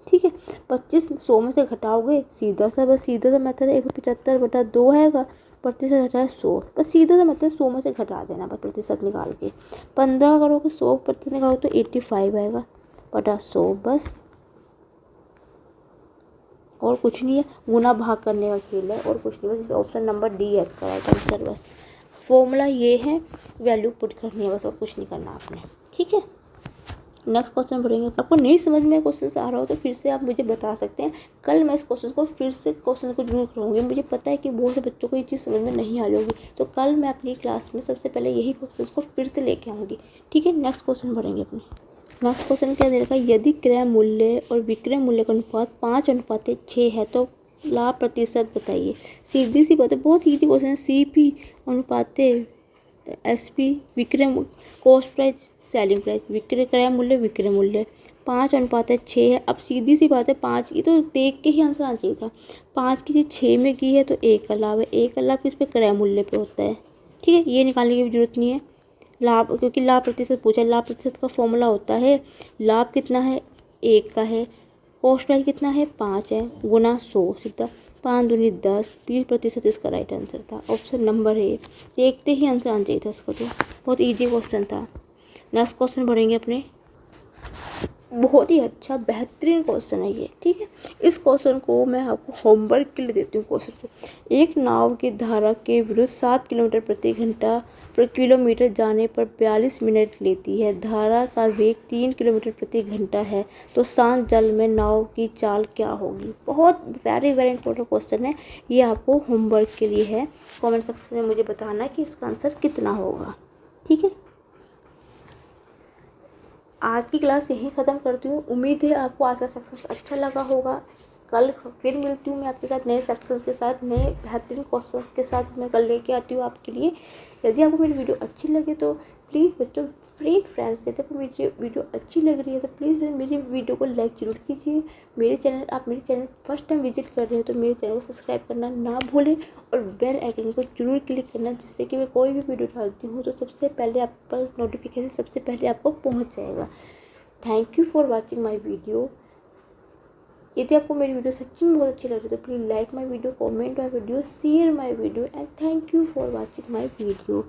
ठीक है। 25 100 में से घटाओगे, सीधा सा मेथड है, 175/2 आएगा, प्रतिशत हटाया 100, बस सीधा सा मतलब 100 में से घटा देना बस प्रतिशत निकाल के। 15 करोगे 100% निकालोगे तो 85 आएगा बटा 100, बस और कुछ नहीं है। गुना भाग करने का खेल है और कुछ नहीं, बस ऑप्शन नंबर डी है इसका राइट आंसर। बस फॉर्मूला ये है, वैल्यू पुट करनी है बस, और कुछ नहीं करना आपने, ठीक है। नेक्स्ट क्वेश्चन पढ़ेंगे। आपको नहीं समझ में क्वेश्चन आ रहा हो तो फिर से आप मुझे बता सकते हैं, कल मैं इस क्वेश्चन को फिर से जरूर करूँगी। मुझे पता है कि बहुत से बच्चों को ये चीज़ समझ में नहीं आ रही होगी, तो कल मैं अपनी क्लास में सबसे पहले यही क्वेश्चन को फिर से लेके आऊँगी, ठीक है। नेक्स्ट क्वेश्चन पढ़ेंगे अपने। नेक्स्ट क्वेश्चन क्या दे रखा है, यदि क्रय मूल्य और विक्रय मूल्य का अनुपात 5:6 है तो लाभ प्रतिशत बताइए। सीधी सी बात है, बहुत ईजी क्वेश्चन है। CP अनुपात SP विक्रय कॉस्ट प्राइस सेलिंग प्राइस, क्रय मूल्य 5:6 है। अब सीधी सी बात है, 5 ये तो देख के ही आंसर आना चाहिए था। 5 की चीज़ 6 में की है तो 1 का लाभ है, 1 का लाभ किस पे क्रय मूल्य पे होता है, ठीक है। ये निकालने की भी जरूरत नहीं है लाभ, क्योंकि लाभ प्रतिशत पूछा। लाभ प्रतिशत का फॉर्मूला होता है, लाभ कितना है 1 का है, कॉस्ट प्राइस कितना है 5 है, गुना 100, सीधा 5 दूनी 10, 20% इसका राइट आंसर था। Option number A. देखते ही आंसर आना चाहिए था इसको, तो बहुत ईजी क्वेश्चन था। नेक्स्ट क्वेश्चन बढ़ेंगे अपने। बहुत ही अच्छा बेहतरीन क्वेश्चन है ये, ठीक है। इस क्वेश्चन को मैं आपको होमवर्क के लिए देती हूँ। क्वेश्चन को, एक नाव की धारा के विरुद्ध 7 किलोमीटर प्रति घंटा पर किलोमीटर जाने पर 42 मिनट लेती है। धारा का वेग 3 किलोमीटर प्रति घंटा है, तो शांत जल में नाव की चाल क्या होगी। बहुत वेरी वेरी इंपॉर्टेंट क्वेश्चन है ये, आपको होमवर्क के लिए है। कमेंट सेक्शन में मुझे बताना है कि इसका आंसर कितना होगा, ठीक है। आज की क्लास यहीं ख़त्म करती हूँ। उम्मीद है आपको आज का सेक्शन अच्छा लगा होगा। कल फिर मिलती हूँ मैं आपके साथ नए सेक्शंस के साथ, नए बेहतरीन क्वेश्चंस के साथ मैं कल लेके आती हूँ आपके लिए। यदि आपको मेरी वीडियो अच्छी लगे तो प्लीज़ बच्चों, फ्रेंड्स, यदि आपको मेरी वीडियो अच्छी लग रही है तो प्लीज़ मेरी वीडियो को लाइक जरूर कीजिए। आप मेरे चैनल फर्स्ट टाइम विजिट कर रहे हो तो मेरे चैनल को सब्सक्राइब करना ना भूलें और बेल आइकन को जरूर क्लिक करना, जिससे कि मैं कोई भी वीडियो डालती हूँ तो सबसे पहले आप पर नोटिफिकेशन सबसे पहले आपको पहुँच जाएगा। Thank you for watching my video. यदि आपको मेरी वीडियो सच्ची में बहुत अच्छी लग रही है तो please like my video, comment my video, share my video and thank you for watching my video.